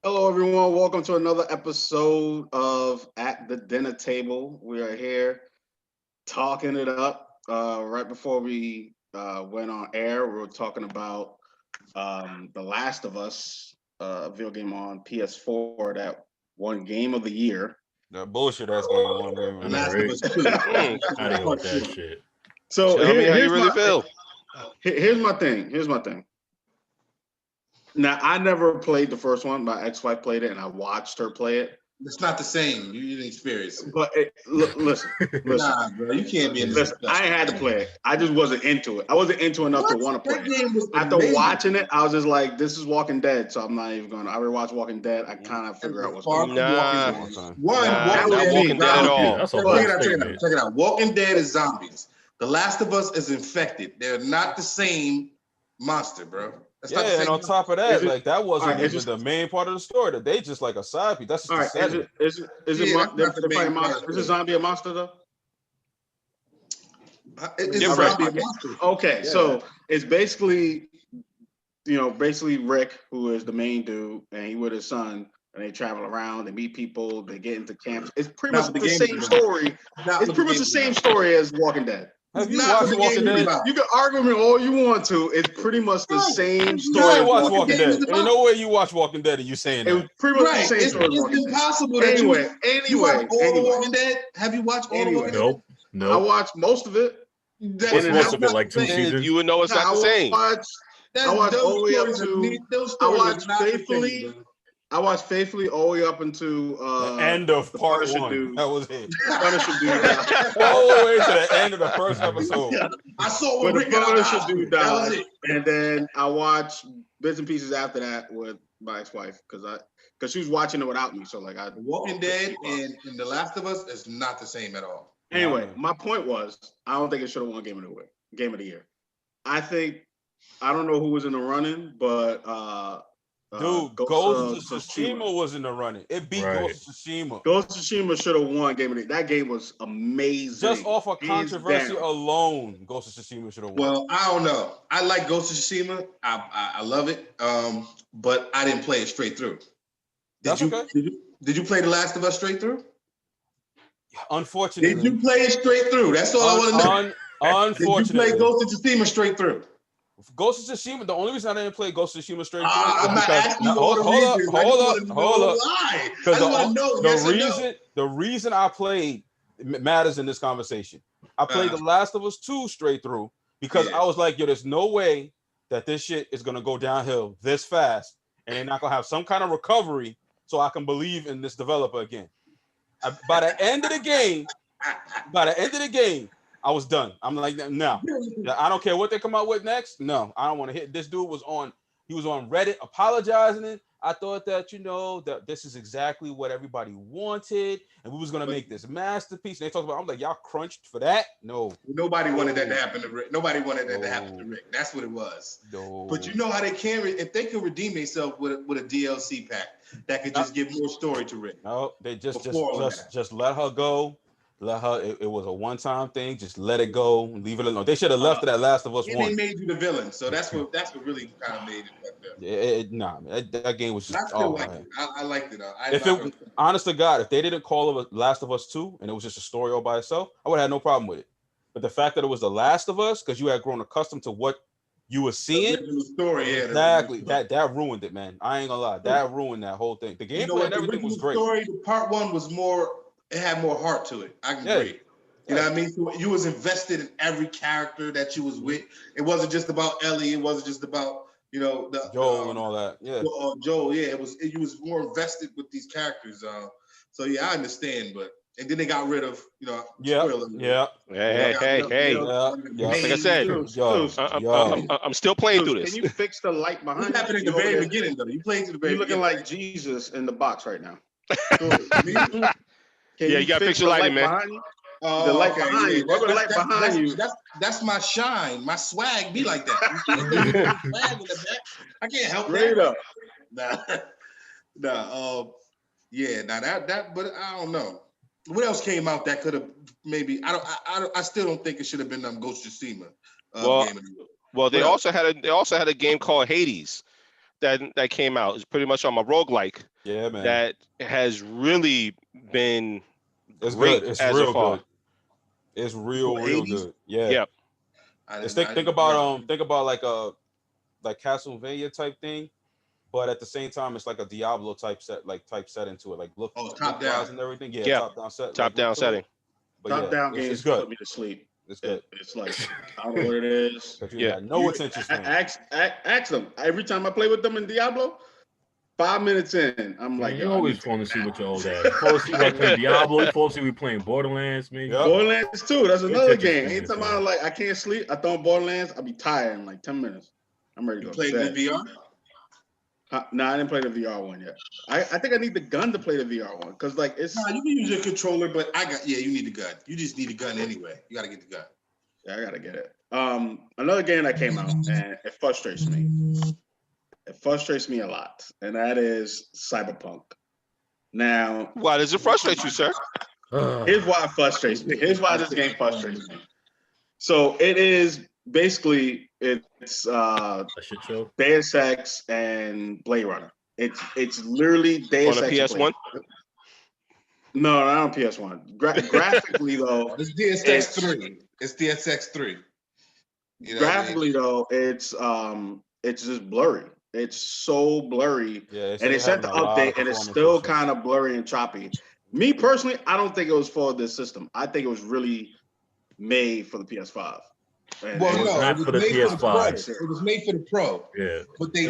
Hello, everyone. Welcome to another episode of At the Dinner Table. We are here talking it up. Right before we went on air, we were talking about The Last of Us, a video game on PS4 that won Game of the Year. That bullshit ass game one game The of the Last year. of Us 2. Out of here with that shit. So Tell me how you here's really my feel. here's my thing. Here's my thing. Now, I never played the first one. My ex-wife played it, and I watched her play it. It's not the same. You didn't experience it. But listen. Nah, bro, you can't be in this. Listen, I ain't had to play it. I just wasn't into it. I wasn't into enough to want to play That it. game was After amazing. watching it, I was just like, "This is Walking Dead," so I'm not even going to. I rewatch Walking Dead. I kind of figure out what's Far going from on. Walking Nah. Dead. That Walking was Dead me. ain't That at was all. me. That's a Check bold it out. statement. Check it out. Walking Dead is zombies. The Last of Us is infected. They're not the same monster, bro. That's not the Yeah, same and on monster. top of that, Is it- like that wasn't alright, it's even just- the main part of the story. That they just like a side piece. That's just All the right, setting. is it? Yeah, that's not the They're main fighting part monster. of Is it. a zombie a monster though? It's a Different. zombie monster. Okay, Yeah. so it's basically, basically Rick, who is the main dude, and he with his son, and they travel around, they meet people, they get into camps. It's pretty Not much what the the game same is about. story. Not It's what pretty much game the is same about. story as Walking Dead. Have you Not watched what the Walking game is Dead? about. You can argue with me all you want to. It's pretty much the Right. same You story. You as ain't watch Walking Walking Dead. Dead. Ain't no way you watch Walking Dead and you saying It was that. pretty much Right. the same It's story as Walking Dead. impossible that Anyway, you watch all anyway. of Walking Dead. Have you watched all of Anyway. Walking Dead? Nope. I Nope. watched most of it. That- What's and most that's of it, like the 2 same. seasons? You would know it's Nah, not the same. I watched all the way up Those to. stories I are watched not the same, faithfully. bro. I watched faithfully all the way up into The end of the part Punisher one. dude. That was it. Punisher dude. All the way to the end of the first episode. I saw When when the Rick got out of the Punisher hospital. dude That was died, it. and then I watched bits and pieces after that with my ex-wife because she was watching it without me. So like I. Walking Dead and The Last of Us is not the same at all. Anyway, my point was I don't think it should have won Game of the Year. I don't know who was in the running, but Dude, Ghost of Tsushima was in the running. It beat Right. Ghost of Tsushima. Ghost of Tsushima should have won Game of the Year. That game was amazing. Just off of Hands controversy down. alone, Ghost of Tsushima should have won. Well, I don't know. I like Ghost of Tsushima. I love it. But I didn't play it straight through. That's okay. Did you play The Last of Us straight through? Unfortunately. Did you play it straight through? That's all I want to know. Did you Unfortunately. play Ghost of Tsushima straight through? Ghost of Tsushima, the only reason I didn't play Ghost of Tsushima straight through I'm not because- asking you no, all the reasons. I just hold wanna up. know why. I Because just want to know yes or no. the reason I played matters in this conversation. I played The Last of Us 2 straight through because Yeah. I was like, yo, there's no way that this shit is gonna go downhill this fast, and they're not gonna have some kind of recovery so I can believe in this developer again. By the end of the game, I was done. I'm like, no, I don't care what they come out with next. No, I don't want to hit. This dude was on Reddit apologizing it. I thought that, that this is exactly what everybody wanted, and we was gonna make this masterpiece. And they talked about, I'm like, y'all crunched for that? No. Nobody wanted that to happen to Rick. Nobody wanted that to happen to Rick. That's what it was. No. But you know how they can, if they can redeem themselves with a DLC pack that could just give more story to Rick. No, they just Before let her go. Let her. It was a one-time thing. Just let it go. Leave it alone. They should have left it at Last of Us And 1. they made you the villain, so that's what really kind of made it. Nah, man, that game was I just. still Oh liked man. it. I liked it. Honest to God, if they didn't call it Last of Us 2 and it was just a story all by itself, I would have had no problem with it. But the fact that it was The Last of Us, because you had grown accustomed to what you were seeing, the story, yeah, exactly. That ruined it, man. I ain't gonna lie. That ruined that whole thing. The gameplay and everything was great. Story, the part one was more. It had more heart to it. I can agree. You know what I mean? So you was invested in every character that you was with. It wasn't just about Ellie. It wasn't just about the Joel and all that. Yeah. Joel. Yeah, it was. You was more invested with these characters. So yeah, I understand. But and then they got rid of spoiler. Yeah. Hey. Like I said, I'm still playing through this. Can you fix the light behind What happened in you? the very beginning though? You played to the very. You're looking beginning. like Jesus in the box right now. Yeah, you gotta fix your lighting, man. Behind you? The light behind you. Rubber light behind you. That's my shine. My swag be like that. Swag in the back. I can't help Straight that. up. Yeah. Now that, but I don't know. What else came out that could have maybe? I still don't think it should have been Ghost of Tsushima. Game of the year. Well, they also had a game called Hades. that came out. It's pretty much on my roguelike. Yeah, man. That has really been It's great good. It's as real of far. good. It's real good. Yeah. Yep. Think about like Castlevania type thing, but at the same time it's like a Diablo type setting to it. Like look top down and everything. Yeah, Yeah. top down set. Top down setting. But top down it's games good. put me to sleep. It's good. It's like I don't know what it is. You got no attention span. Ask them every time I play with them in Diablo. 5 minutes in, I'm like, you always falling asleep with your old ass. You fall asleep while playing Diablo. You fall asleep playing Borderlands, man. Yep. Borderlands 2. That's another game. Attention Anytime span, I can't sleep, I throw on Borderlands. I'll be tired in like 10 minutes. I'm ready to go. Play the VR? No, I didn't play the VR one yet. I think I need the gun to play the VR one because like it's. No, you can use your controller, but you need the gun. You just need a gun anyway. You got to get the gun. Yeah, I gotta get it. Another game that came out and it frustrates me. It frustrates me a lot, and that is Cyberpunk. Now, Why does it frustrate you, sir? here's why it frustrates me. Here's why this game frustrates me. So it is basically it's a shit show. Deus Ex and Blade Runner. It's literally Deus On a Ex. PS1? No, not on PS1. Graphically though, it's Deus Ex 3. It's Deus Ex 3. You know graphically though, it's just blurry. It's so blurry. Yeah, and they sent the update and it's still kind of blurry and choppy. Me personally, I don't think it was for this system. I think it was really made for the PS5. Well, no, it was made for the Pro. It was made for the Pro. Yeah. But they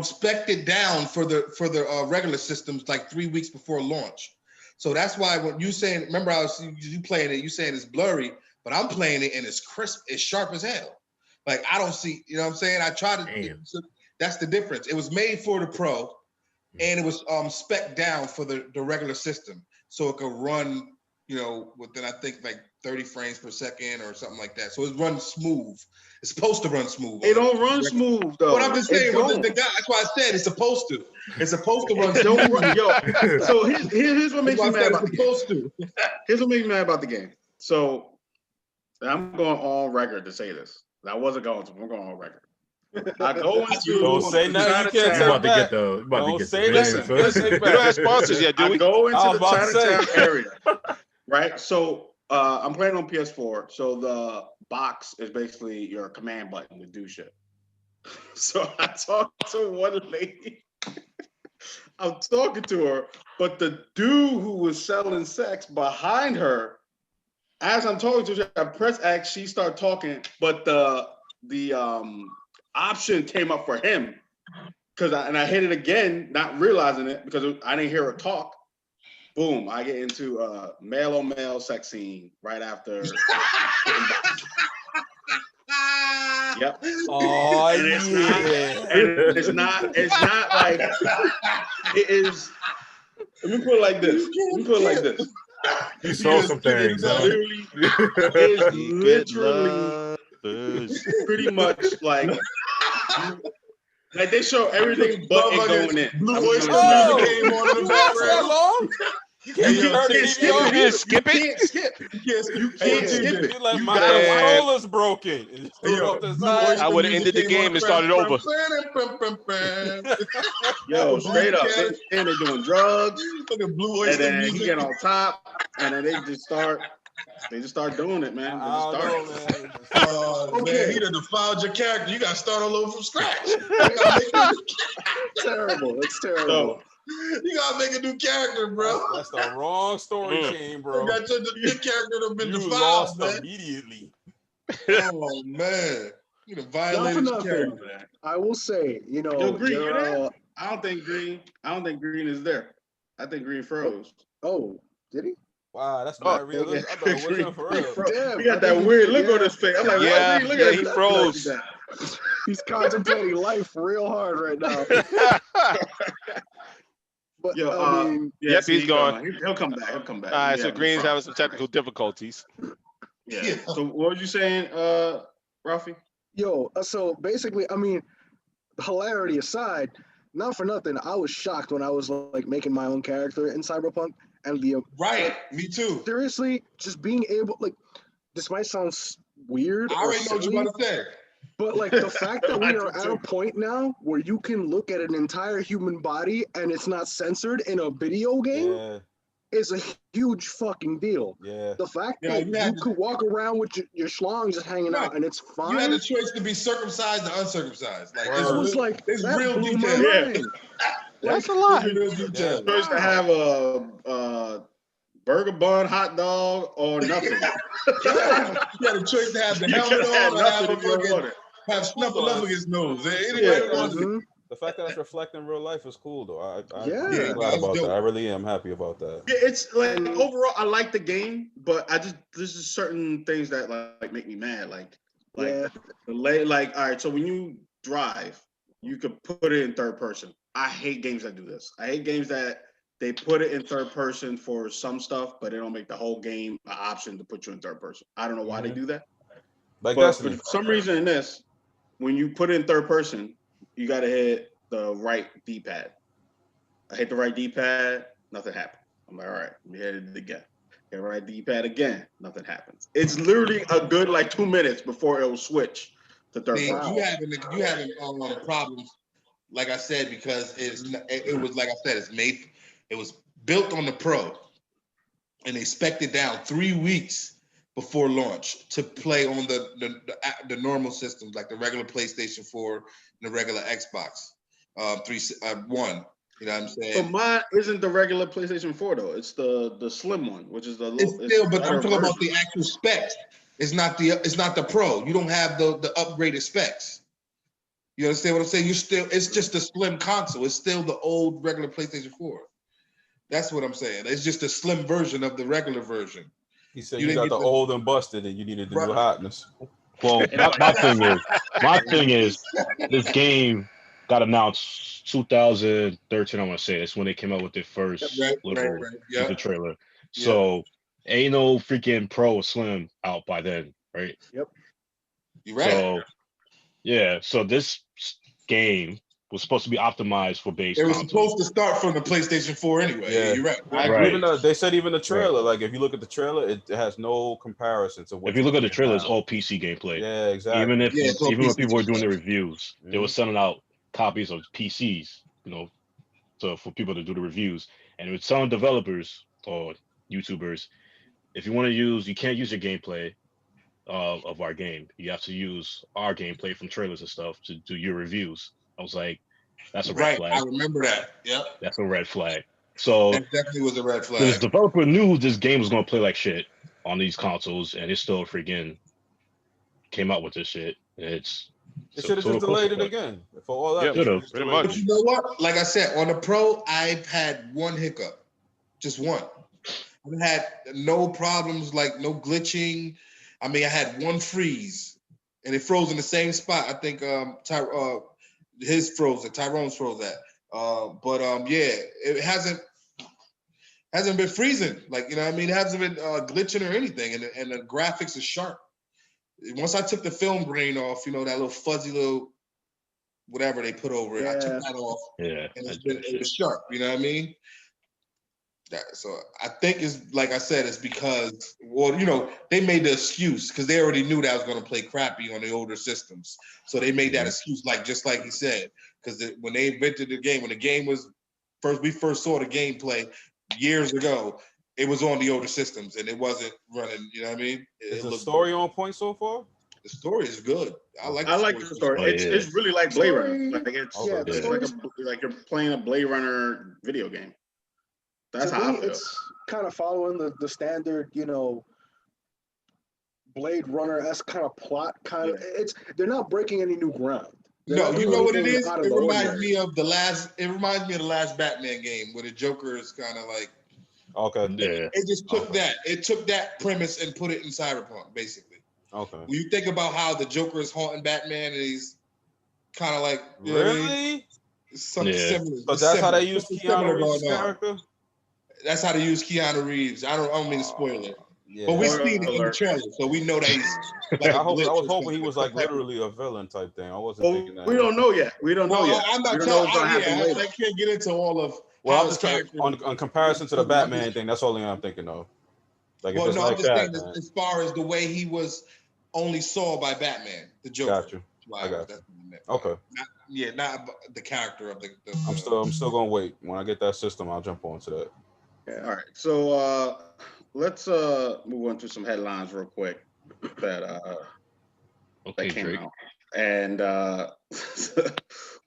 spec'd it down for the regular systems like 3 weeks before launch. So that's why when you saying, remember you playing it, you saying it's blurry, but I'm playing it and it's crisp, it's sharp as hell. Like I don't see, you know what I'm saying? I try to. That's the difference. It was made for the Pro, and it was spec'd down for the regular system, so it could run, within I think like 30 frames per second or something like that. So it runs smooth. It's supposed to run smooth. It don't run smooth though. But I'm just saying, the guy. That's why I said it's supposed to. It's supposed to run smooth. Yo, so here's what makes me mad about the game. Here's what makes me mad about the game. So I'm going on record to say this. I wasn't going to. I'm going on record. I go into don't say nothing. You can't you about to get the. Don't say that. We don't have sponsors yet, do we? I go into the Chinatown area, right? So I'm playing on PS4. So the box is basically your command button to do shit. So I talked to one lady. I'm talking to her, but the dude who was selling sex behind her, as I'm talking to her, I press X, she started talking, but the option came up for him because I hit it again, not realizing it because I didn't hear her talk. Boom! I get into a male on male sex scene right after. Yep. Oh and it's not like it is. Let me put it like this. You saw some things. It's literally pretty much like they show everything but it going in. Blue Oyster came on in the background. You can't skip it. You can't skip it. You like my controller's broken. I would have ended the game and started over. Yo, straight up. And they're doing drugs. And then he get on top. And then they just start doing it, man. Man, you done defiled your character. You got to start all over from scratch. Terrible. That's terrible. You gotta make a new character, bro. That's the wrong story chain, bro. Your character have been defiled, lost man. Immediately. Oh man, you done violated your character. Man. I will say, Green, I don't think Green is there. I think Green froze. Oh, did he? Wow, that's not real. I thought it was for real. Damn, he got that weird look on his face. I'm like, yeah, look at he froze. He's contemplating life real hard right now. But yo, I mean, yes, he's gone. He'll come back. All right, so Green's having some technical difficulties. Yeah. So what were you saying, Ralphie? Yo, so basically, I mean, hilarity aside, not for nothing, I was shocked when I was like making my own character in Cyberpunk, and right, me too. Seriously, just being able, like, this might sound weird. I already know what you're about to say. But like the fact that we are at a point now where you can look at an entire human body and it's not censored in a video game is a huge fucking deal. Yeah. The fact that you could walk around with your schlong just hanging out and it's fine. You had the choice to be circcircumcised or uncircumcised. Like I was like, it's that real blew my detail. mind. That's a lot. Real detail. Choice to have a burger bun, hot dog, or nothing. You had a choice to have the helmet on or have Snuffleupagus nose. The fact that it's reflecting real life is cool, though. I'm glad about that. I really am happy about that. Yeah, it's like overall, I like the game, but there's just certain things that like make me mad. Like all right. So when you drive, you could put it in third person. I hate games that do this. I hate games that they put it in third person for some stuff, but they don't make the whole game an option to put you in third person. I don't know why they do that. Like but for some reason in this, when you put it in third person, you got to hit the right D-pad. I hit the right D-pad, nothing happened. I'm like, all right, let me hit it again. Hit the right D-pad again, nothing happens. It's literally a good 2 minutes before it will switch to third person. You having problems, like I said, because it was like I said, it was built on the Pro, and they spec'd it down 3 weeks before launch to play on the normal systems, like the regular PlayStation 4 and the regular Xbox 1. You know what I'm saying? But mine isn't the regular PlayStation 4 though. It's the slim one, which is the. It's still, but I'm talking about the actual specs. It's not the Pro. You don't have the upgraded specs. You understand what I'm saying? It's just a slim console. It's still the old regular PlayStation 4. That's what I'm saying. It's just a slim version of the regular version. He said you got the old and busted, and you needed the new hotness. Well, my thing is, this game got announced 2013. I want to say that's when they came out with their first little trailer. So ain't no freaking Pro or Slim out by then, right? Yep. You're right. So so this game was supposed to be optimized for base. It was supposed to start from the PlayStation 4 anyway. Yeah, you're right. Even they said even the trailer, like if you look at the trailer, it has no comparison to what. If you look at the trailer, it's all PC gameplay. Yeah, exactly. Even when people were doing the reviews, they were sending out copies of PCs, so for people to do the reviews, and it was telling developers or YouTubers, if you want to you can't use your gameplay of our game. You have to use our gameplay from trailers and stuff to do your reviews. I was like, that's a red flag. I remember that. Yep. That's a red flag. So that definitely was a red flag. The developer knew this game was going to play like shit on these consoles, and it still freaking came out with this shit. They should have just delayed it again. For all that, pretty much. But you know what? Like I said, on the Pro, I've had one hiccup, just one. I've had no problems, like no glitching. I mean, I had one freeze, and it froze in the same spot. I think his froze at Tyrone's froze at. It hasn't been freezing. Like, you know what I mean? It hasn't been glitching or anything, and the graphics are sharp. Once I took the film grain off, that little fuzzy little whatever they put over it, I took that off. Yeah, and it was sharp. You know what I mean? So I think it's like I said, it's because they made the excuse because they already knew that I was going to play crappy on the older systems. So they made that excuse, just like he said, because when they invented the game, when the game was we first saw the gameplay years ago, it was on the older systems and it wasn't running. You know what I mean? Is the story on point so far? The story is good. I like the story. It's really like Blade Runner. Like it's like you're playing a Blade Runner video game. That's how I feel. It's kind of following the standard, Blade Runner-esque kind of plot. They're not breaking any new ground. No, you know what it is? It reminds me of the last Batman game where the Joker is kind of like. Okay. Yeah. It just took that. It took that premise and put it in Cyberpunk, basically. Okay. When you think about how the Joker is haunting Batman, and he's kind of like really something similar. But that's how they use Keanu Reeves' character. That's how they use Keanu Reeves. I don't mean to spoil it. Yeah. But we seen it in the trailer, so we know that he's like I was hoping he was like literally a villain type thing. I wasn't thinking that. We don't know yet. We don't know yet. I'm not telling you. I can't get into all of. Well, I'm just trying on comparison to the Batman thing. That's all I'm thinking of. Like, I'm just saying as far as the way he was only saw by Batman, the Joker. Gotcha. I got That's what I meant. Okay. Not the character of the. I'm still gonna wait. When I get that system, I'll jump onto that. Yeah. All right. So let's move on to some headlines real quick that came Drake. out. And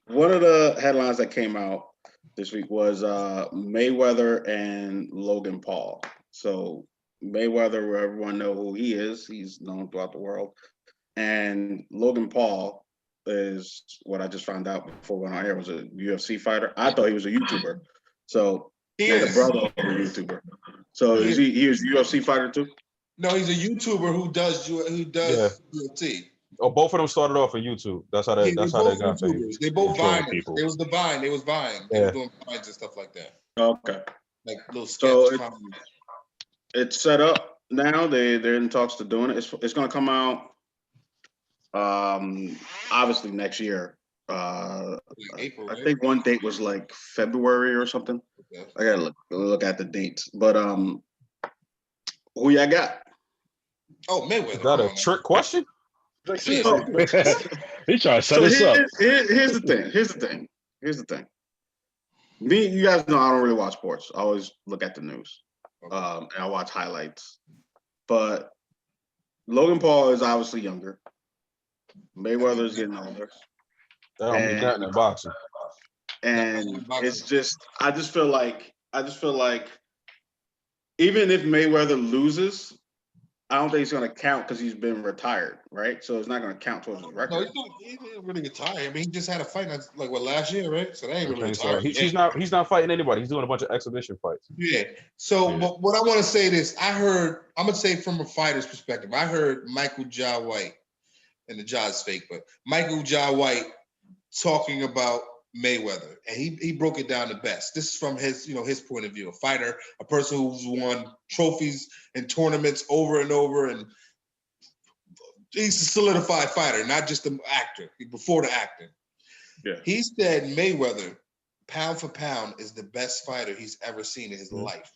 one of the headlines that came out this week was Mayweather and Logan Paul. So Mayweather, everyone know who he is. He's known throughout the world. And Logan Paul is what I just found out before we went on air was a UFC fighter. I thought he was a YouTuber. So he's the brother of a YouTuber. So he is a UFC fighter too? No, he's a YouTuber who does UFC. Oh, both of them started off in YouTube. That's how they got famous. They both Viners. They was Vine. They was doing Vines and stuff like that. Okay. Like little sketch comedy. It's set up now. They're in talks to doing it. It's gonna come out obviously next year. April, right? I think one date was like February or something. Okay. I gotta look at the dates. But who y'all got? Oh, Mayweather. Is that a trick question? He trying to set us up. Here's the thing. Me, you guys know I don't really watch sports. I always look at the news. And I watch highlights. But Logan Paul is obviously younger. Mayweather is getting older. That don't mean nothing in boxing. And it's just I just feel like even if Mayweather loses, I don't think it's going to count because he's been retired, right? So it's not going to count towards his record. No, he didn't really retire. I mean, he just had a fight last year, right? So that ain't really retired. He's not fighting anybody. He's doing a bunch of exhibition fights. Yeah. So But what I want to say is, I'm going to say from a fighter's perspective, I heard Michael Ja White, and the Ja is fake, but Michael Ja White talking about Mayweather, and he broke it down the best. This is from his point of view, a fighter, a person who's won trophies and tournaments over and over, and he's a solidified fighter, not just an actor before the acting. Yeah. He said Mayweather, pound for pound, is the best fighter he's ever seen in his life.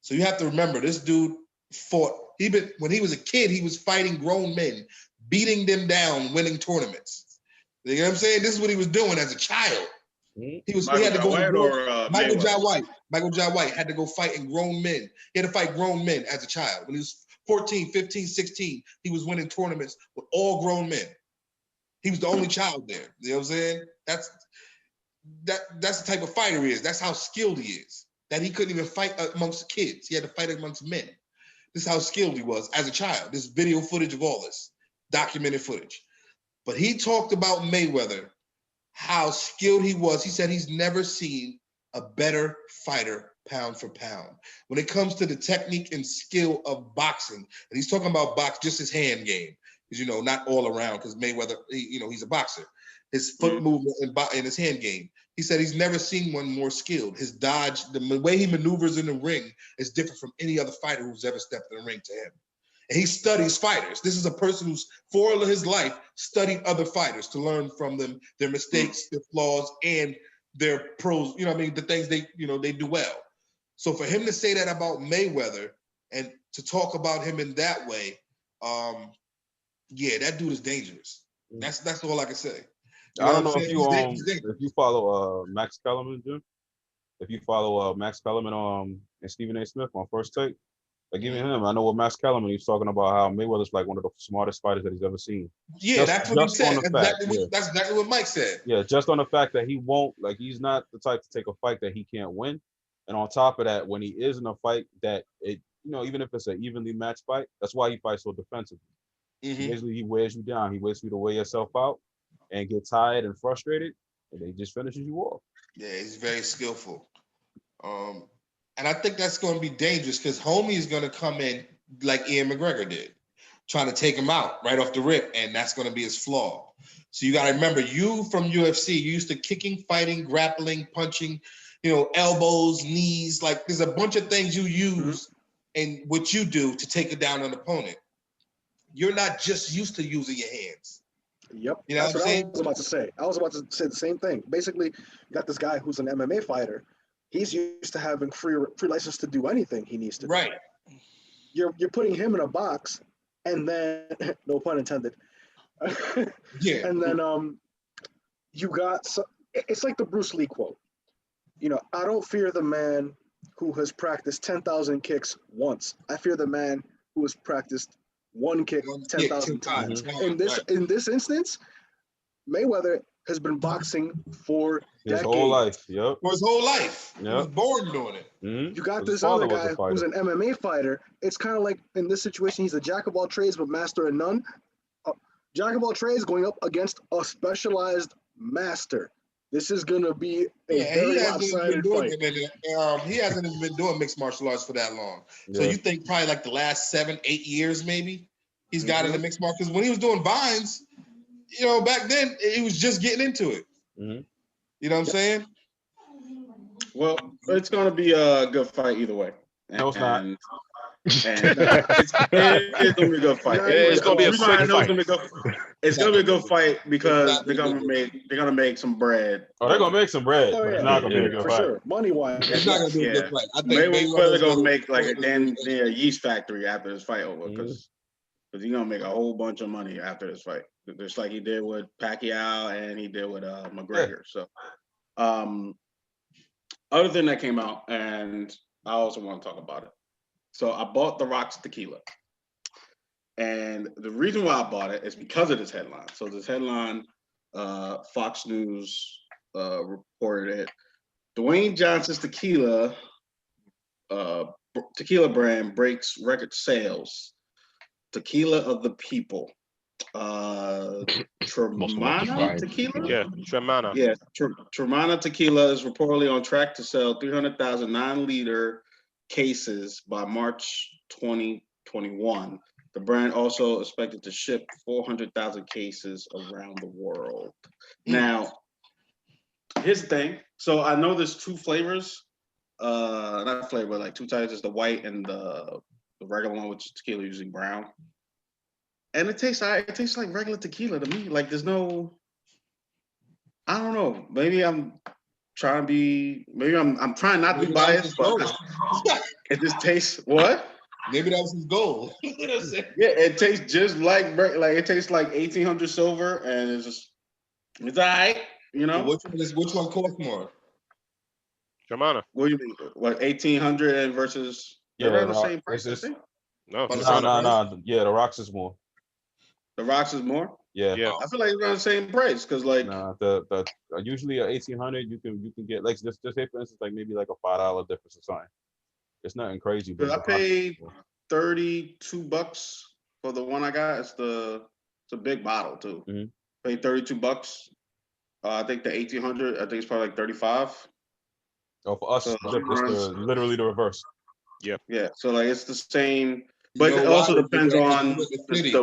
So you have to remember, this dude fought. When he was a kid, he was fighting grown men, beating them down, winning tournaments. You know what I'm saying? This is what he was doing as a child. He had to go. Michael Ja White. Michael Ja White had to go fighting grown men. He had to fight grown men as a child. When he was 14, 15, 16, he was winning tournaments with all grown men. He was the only child there. You know what I'm saying? That's the type of fighter he is. That's how skilled he is. That he couldn't even fight amongst kids. He had to fight amongst men. This is how skilled he was as a child. This video footage of all this, documented footage. But he talked about Mayweather, how skilled he was. He said he's never seen a better fighter pound for pound. When it comes to the technique and skill of boxing, and he's talking about just his hand game, because not all around, because Mayweather, he's a boxer. His foot movement and his hand game. He said he's never seen one more skilled. His dodge, the way he maneuvers in the ring is different from any other fighter who's ever stepped in the ring to him. And he studies fighters. This is a person who's, for all of his life, studied other fighters to learn from them, their mistakes, their flaws, and their pros, the things they do well. So for him to say that about Mayweather and to talk about him in that way, that dude is dangerous. That's all I can say. I don't know if you follow Max Kellerman, Jim. If you follow Max Kellerman and Stephen A. Smith on First Take. Like even him, I know what Max Kellerman, he's talking about how Mayweather's like one of the smartest fighters that he's ever seen. Yeah, that's what he said. That's exactly what Mike said. Yeah, just on the fact that he's not the type to take a fight that he can't win. And on top of that, when he is in a fight that even if it's an evenly matched fight, that's why he fights so defensively. Basically, he wears you down. He waits for you to wear yourself out and get tired and frustrated, and he just finishes you off. Yeah, he's very skillful. And I think that's going to be dangerous because Homie is going to come in like Ian McGregor did, trying to take him out right off the rip, and that's going to be his flaw. So you got to remember, you from UFC, you used to kicking, fighting, grappling, punching, elbows, knees. Like there's a bunch of things you use and what you do to take it down an opponent. You're not just used to using your hands. Yep. That's what I was about to say. I was about to say the same thing. Basically, you got this guy who's an MMA fighter. He's used to having free license to do anything he needs to do. Right. You're putting him in a box, and then, no pun intended, Yeah. And then you got it's like the Bruce Lee quote. You know, I don't fear the man who has practiced 10,000 kicks once. I fear the man who has practiced one kick 10,000 times. In this instance, Mayweather has been boxing for his decades. whole life. Yep. For his whole life. Yep. He was born doing it. Mm-hmm. You got this other guy who's an MMA fighter. It's kind of like in this situation, he's a jack of all trades but master of none. Jack of all trades going up against a specialized master. This is gonna be a very lopsided fight. He hasn't even been doing mixed martial arts for that long. So you think probably like the last 7-8 years maybe he's got into mixed martial. Because when he was doing vines, you know, back then he was just getting into it. Mm-hmm. You know what I'm saying? Well, it's gonna be a good fight either way. No, it's not. It's gonna be a good fight. It's gonna be a quick fight. It's gonna be a good fight because they're gonna make some bread. Oh, they're gonna make some bread. Oh, But yeah. it's not gonna be a good For fight. sure. Money wise. It's not gonna be a good fight. I think Mayweather's gonna make like a damn near yeast factory after this fight over because he's gonna make a whole bunch of money after this fight, just like he did with Pacquiao and he did with McGregor. So, other thing that came out, and I also want to talk about it. So I bought The Rock's tequila. And the reason why I bought it is because of this headline. So this headline, Fox News reported it. Dwayne Johnson's tequila brand breaks record sales. Tequila of the people. Tremana tequila? Yeah, Tremana. Yeah, Tremana tequila is reportedly on track to sell 300,000 9-liter cases by March 2021. The brand also expected to ship 400,000 cases around the world. Now, here's the thing. So I know there's two flavors. Not flavor, like two types. It's the white and the regular one, which is tequila, usually brown. And it tastes like regular tequila to me. Like there's no, I don't know. Maybe I'm trying to be. Maybe I'm trying not to be biased, but it just tastes what? Maybe that was his goal. Yeah, it tastes just like it tastes like 1800 silver, and it's all right, you know. So which one costs more? Tremana. What do you mean? What 1800 versus? Yeah, around the same price. No. Yeah, the Rocks is more. The Rocks is more. Yeah. I feel like it's around the same price because like the usually a 1800 you can get like just say for instance like maybe like a $5 difference or something. It's nothing crazy. But I paid $32 for the one I got. It's a big bottle too. Mm-hmm. Paid $32. I think the 1800. I think it's probably like 35. Oh, for us, it's literally the reverse. Yeah. Yeah. So like it's the same. But it also depends on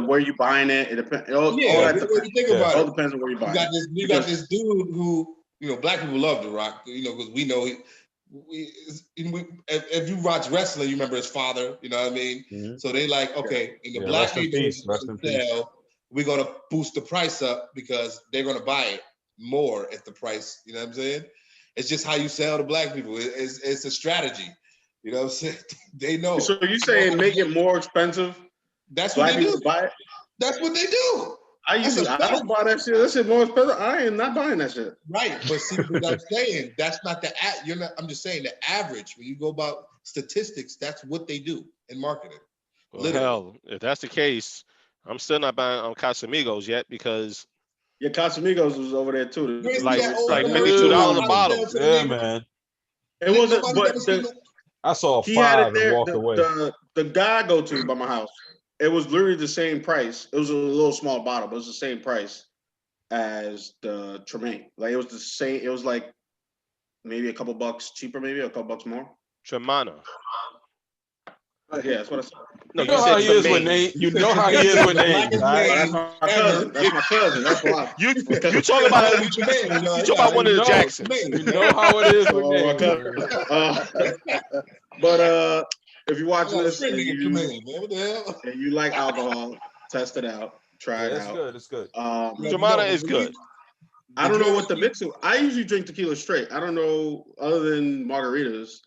where you're buying it. It depends. All that think about it. All depends on where you're buying it. You got this dude who, you know, black people love The Rock, you know, because we know if you watch wrestling, you remember his father, you know what I mean? Mm-hmm. So they like, okay, in the black people sell, we're going to boost the price up because they're going to buy it more at the price, you know what I'm saying? It's just how you sell to black people. It's a strategy. You know what I'm saying? They know. So you saying make it more expensive? That's what they do. Buy it? That's what they do. I don't buy that shit. That shit more expensive. I am not buying that shit. Right, but see what I'm saying. That's not you're not. I'm just saying the average. When you go about statistics, that's what they do in marketing. Well, hell, if that's the case, I'm still not buying Casamigos yet because Casamigos was over there too. Like $52 a bottle. Yeah, man. It wasn't, but I saw 5 and walked away. The guy I go to by my house, it was literally the same price. It was a little small bottle, but it was the same price as the Tremaine. Like it was the same. It was like maybe a couple bucks cheaper, maybe a couple bucks more. Tremana. Yeah, that's what I said. No, you know how he is with names. You know how he is with names. That's my cousin. That's why. You talking about one of the Jacksons. You know how it is with names. But if you're watching this and you like alcohol, test it out. Try it out. It's good. Tremana is good. I don't know what the mix is. I usually drink tequila straight. I don't know, other than margaritas,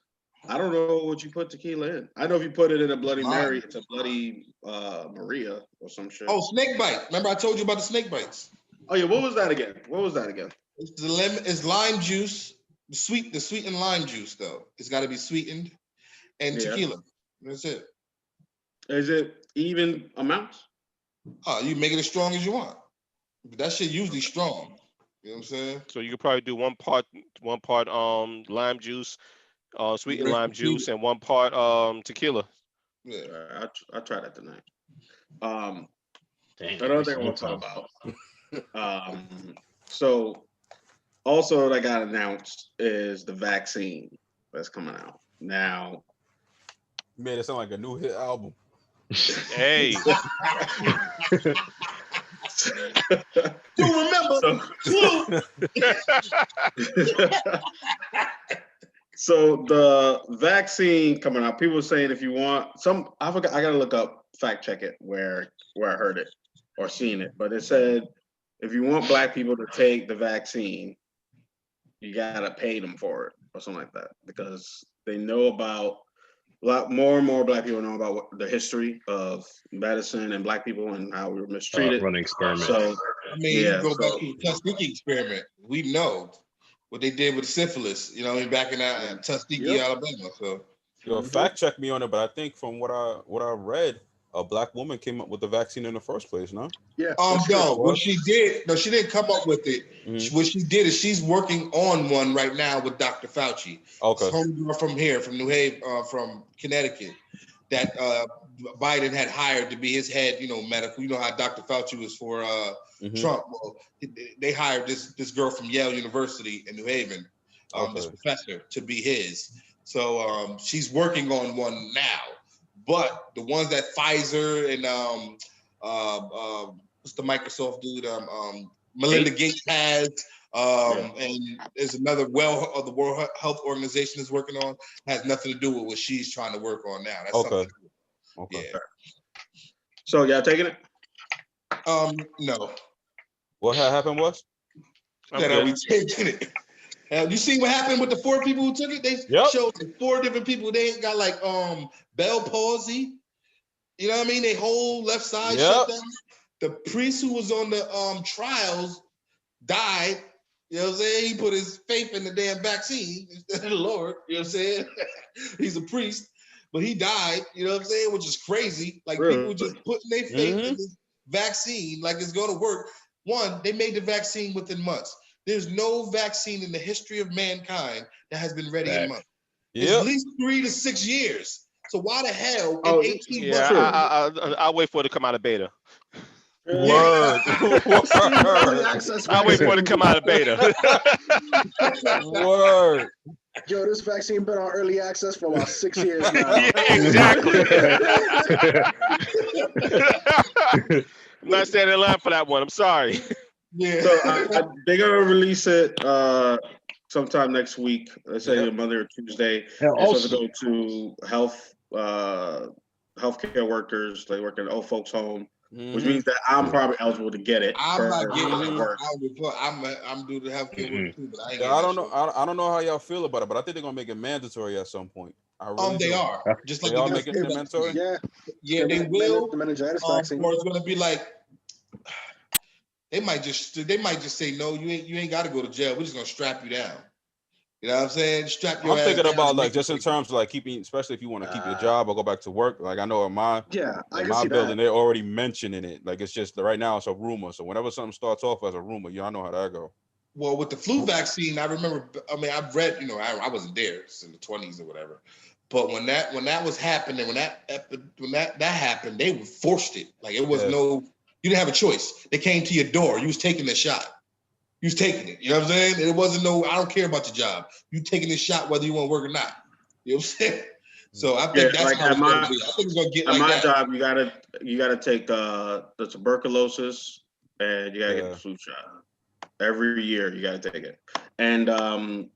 I don't know what you put tequila in. I know if you put it in a Bloody Lime. Mary, it's a Bloody Maria or some shit. Oh, snake bite. Remember I told you about the snake bites? Oh yeah, what was that again? What was that again? It's the lemon. It's lime juice. The sweetened lime juice though. It's got to be sweetened and Yeah. tequila. That's it. Is it even amounts? Oh, you make it as strong as you want. But that shit usually strong. You know what I'm saying? So you could probably do one part lime juice, sweetened lime juice, and one part tequila. Yeah. I'll try that tonight. Another Damn, thing I want to talk about. So also that got announced is the vaccine that's coming out now. Made it sound like a new hit album. Hey, You remember? So the vaccine coming out, people saying if you want some, I forgot, I gotta look up, fact check it where I heard it or seen it, but it said if you want black people to take the vaccine, you gotta pay them for it or something like that because they know about a lot more and more black people know about the history of medicine and black people and how we were mistreated. Running experiment. So I mean, yeah, you go so- back to the Tuskegee experiment. We know what they did with syphilis. You know, back in Tuskegee, Yep. Alabama. So Yo, fact check me on it, but I think from what I read, a black woman came up with the vaccine in the first place. No. Yeah. that's true. no, what she did? No, she didn't come up with it. Mhm. What she did is she's working on one right now with Dr. Fauci. Okay. Homegirl from here, from New Haven, from Connecticut, that Biden had hired to be his head, medical. You know how Dr. Fauci was for Mhm. Trump. Well, they hired this girl from Yale University in New Haven, this Okay. professor, to be his. So she's working on one now. But the ones that Pfizer and what's the Microsoft dude? Melinda Gates has, and there's another the World Health Organization is working on, has nothing to do with what she's trying to work on now. That's Okay. something. Okay. Yeah. So y'all taking it? No. What had happened was? I'm That good. we taking it. You see what happened with the 4 people who took it? They Yep. showed 4 different people. They got like Bell palsy. You know what I mean? They whole left side Yep. shut down. The priest who was on the trials died. You know what I'm saying? He put his faith in the damn vaccine instead of the Lord. You know what I'm saying? He's a priest, but he died. You know what I'm saying? Which is crazy. Like Really? people just putting their faith in this vaccine like it's going to work. One, they made the vaccine within months. There's no vaccine in the history of mankind that has been ready in months. It's Yep. at least 3 to 6 years. So why the hell in Oh, 18 Yeah, months? I'll wait for it to come out of beta. Word. Early Word. access I'll wait for it to vaccine. come out of beta. Word. Yo, this vaccine been on early access for about 6 years now. Yeah, exactly. I'm not standing in line for that one. I'm sorry. Yeah. So they're gonna release it sometime next week. Let's say Yep. Monday or Tuesday. And It's supposed to also, go to healthcare workers. They work in an old folks home, which Mhm. means that I'm probably eligible to get it. I'm not getting for it. work. I'm doing the healthcare work too, but I ain't Yeah, getting I don't that know. shit. I don't know how y'all feel about it, but I think they're gonna make it mandatory at some point. I really They do. are just like They are the making it flu mandatory? vaccine. Yeah. Yeah, they will. The meningitis vaccine. Or it's gonna be like they might just say no. You ain't got to go to jail. We're just gonna strap you down. You know what I'm saying? Strap your I'm ass thinking down about and like make you just in take it. terms of like keeping, especially if you want to keep your job or go back to work. Like I know in my Yeah, I can my see building that. they're already mentioning it. Like it's just right now it's a rumor. So whenever something starts off as a rumor, y'all know how that go. Well, with the flu vaccine, I remember. I mean, I've read. I wasn't there. It's in the 20s or whatever. But when that was happening, when that happened, they forced it. Like it was Yeah. you didn't have a choice. They came to your door. You was taking the shot. You was taking it. You know what I'm saying? It wasn't I don't care about your job. You taking this shot whether you want to work or not. You know what I'm saying? So I think that's like how it's going to be. I think it's going to get At like my that. job, you gotta take the tuberculosis and you gotta get Yeah. the flu shot. Every year you gotta take it. And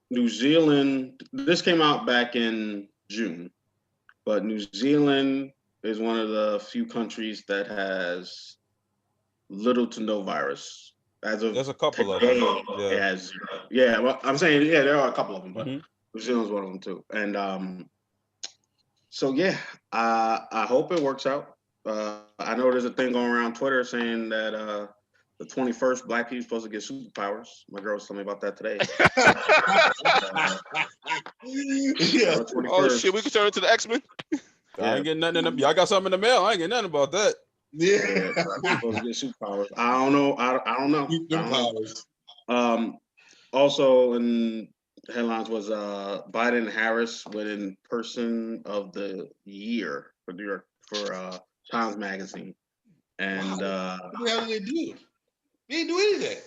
New Zealand, this came out back in June, but New Zealand is one of the few countries that has little to no virus. As of There's a couple of today, them. it Yeah. has zero. Yeah, well, I'm saying, yeah, there are a couple of them, but Mhm. New Zealand's one of them too. And so yeah, I hope it works out. I know there's a thing going around Twitter saying that the 21st black people supposed to get superpowers. My girl was telling me about that today. Yeah. The Oh 21st. shit, we can turn into the X-Men. I ain't getting nothing in the, y'all got something in the mail. I ain't getting nothing about that. Yeah. Yeah, black people supposed to get superpowers. I don't know. I don't know. Keep I them don't know. powers. Also in headlines was Biden and Harris winning Person of the Year for New York for Times Magazine. And What the hell did they do? They didn't do anything.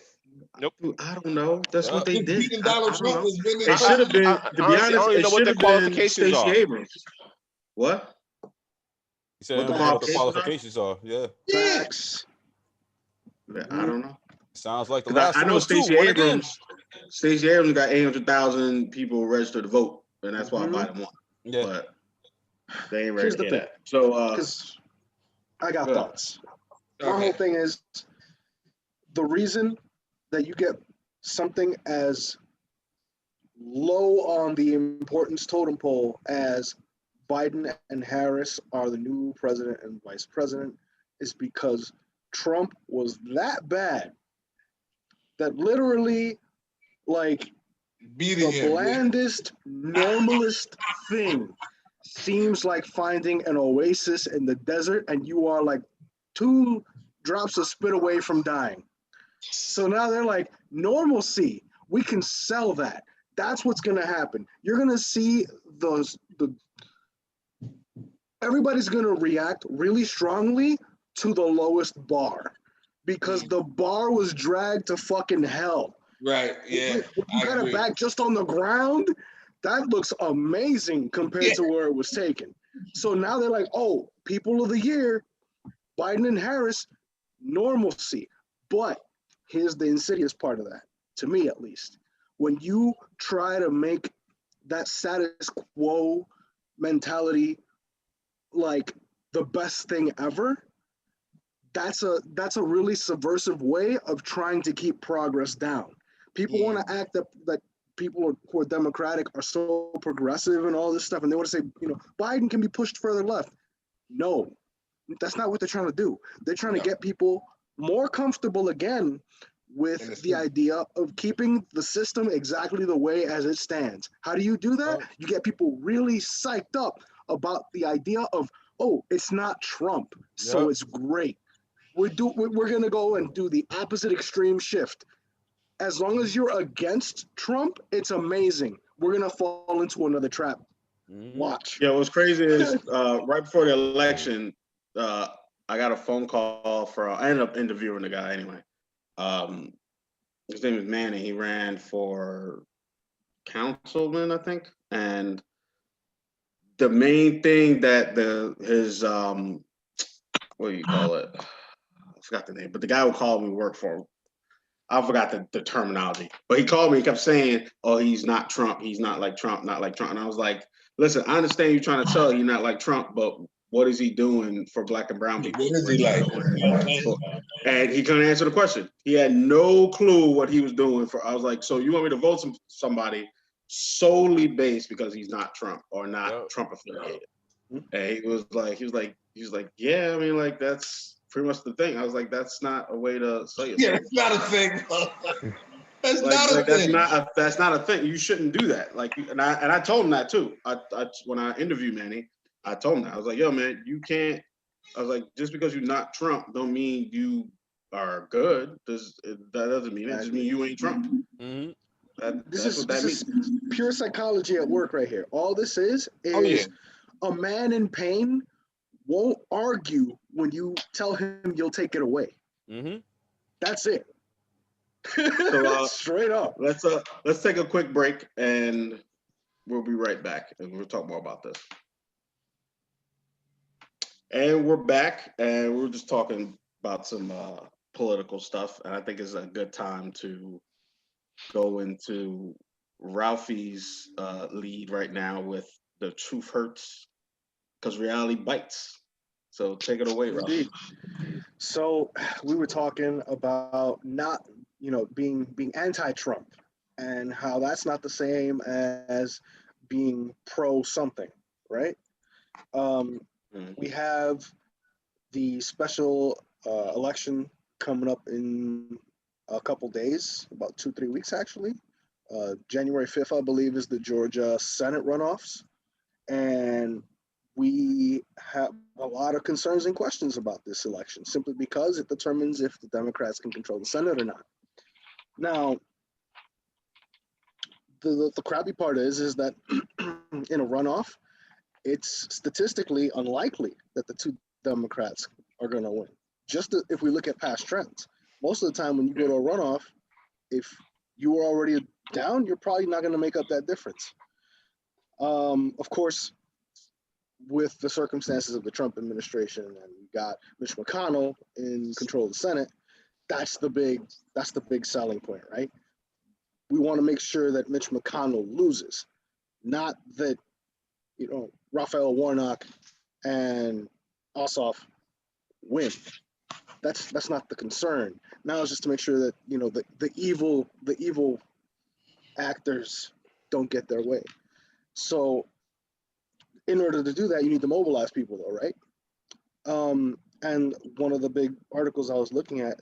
dude, I don't know. That's what they Just did. beating I Donald don't Trump know. was winning. It should have been, to be honestly, I honest, don't even it know what should the have been qualifications Stacey are. Abrams. What? He said, What the I don't know what the qualifications qualifications are. Yeah. Yeah. Facts. I don't know. Sounds like the 'Cause last I one know was two. Stacey One again. Abrams. Stacey Abrams got 800,000 people registered to vote, and that's why Mhm. Biden won. Yeah. But they ain't ready Here's to the hear thing. that. So, Because I got yeah. thoughts. My Okay. whole thing is the reason that you get something as low on the importance totem pole as Biden and Harris are the new president and vice president is because Trump was that bad that literally, like, Beating the him. Yeah. blandest, normalest thing seems like finding an oasis in the desert and you are like 2 drops of spit away from dying. So now they're like, normalcy, we can sell that. That's what's going to happen. You're going to see everybody's going to react really strongly to the lowest bar because the bar was dragged to fucking hell. Right. Yeah. When you I got agree. it back just on the ground, that looks amazing compared to where it was taken. So now they're like, oh, people of the year, Biden and Harris, normalcy. But here's the insidious part of that, to me at least. When you try to make that status quo mentality like the best thing ever, that's a really subversive way of trying to keep progress down. People want to act that people who are Democratic are so progressive and all this stuff, and they want to say, Biden can be pushed further left. No, that's not what they're trying to do. They're trying to get people more comfortable again with the idea of keeping the system exactly the way as it stands. How do you do that? You get people really psyched up about the idea of, oh, it's not Trump, so it's great. We're gonna go and do the opposite extreme shift. As long as you're against Trump, it's amazing. We're gonna fall into another trap. Watch. Yeah, what's crazy is right before the election, I got a phone call I ended up interviewing the guy anyway. His name is Manny. He ran for councilman, I think. And the main thing that his what do you call it? I forgot the name, but the guy who called me worked for him. I forgot the terminology, but he called me and kept saying, oh, he's not Trump. He's not like Trump, not like Trump. And I was like, listen, I understand you trying to tell he's not like Trump, but what is he doing for black and brown people? What is he like? And he couldn't answer the question. He had no clue what he was doing I was like, so you want me to vote somebody solely based because he's not Trump or not Trump affiliated? And he was like, yeah, I mean, like, that's pretty much the thing. I was like, that's not a way to say it. Yeah, it's not a thing. That's not a thing. That's not a thing. You shouldn't do that. Like, and I told him that too. When I interviewed Manny, I told him that. I was like, yo, man, you can't. I was like, just because you're not Trump, don't mean you are good. That doesn't mean it. Just mean you ain't Trump. Mm-hmm. That's what that means. Is pure psychology at work right here. All this is a man in pain won't argue when you tell him you'll take it away. Mm-hmm. That's it. So, straight up. Let's take a quick break and we'll be right back and we'll talk more about this. And we're back and we're just talking about some political stuff. And I think it's a good time to go into Ralphie's lead right now with The Truth Hurts because reality bites. So take it away, Ralphie. Indeed. So we were talking about not, being anti-Trump, and how that's not the same as being pro something, right? Um, we have the special election coming up in a couple days, about 2-3 weeks actually. January 5th, I believe, is the Georgia Senate runoffs. And we have a lot of concerns and questions about this election simply because it determines if the Democrats can control the Senate or not. Now, the crappy part is that in a runoff, it's statistically unlikely that the two Democrats are going to win. If we look at past trends, most of the time when you go to a runoff, if you were already down, you're probably not going to make up that difference. Of course, with the circumstances of the Trump administration, and you got Mitch McConnell in control of the Senate, that's the big selling point, right? We want to make sure that Mitch McConnell loses, not that Raphael Warnock and Ossoff win. That's not the concern. Now it's just to make sure that the evil actors don't get their way. So in order to do that, you need to mobilize people, though, right? And one of the big articles I was looking at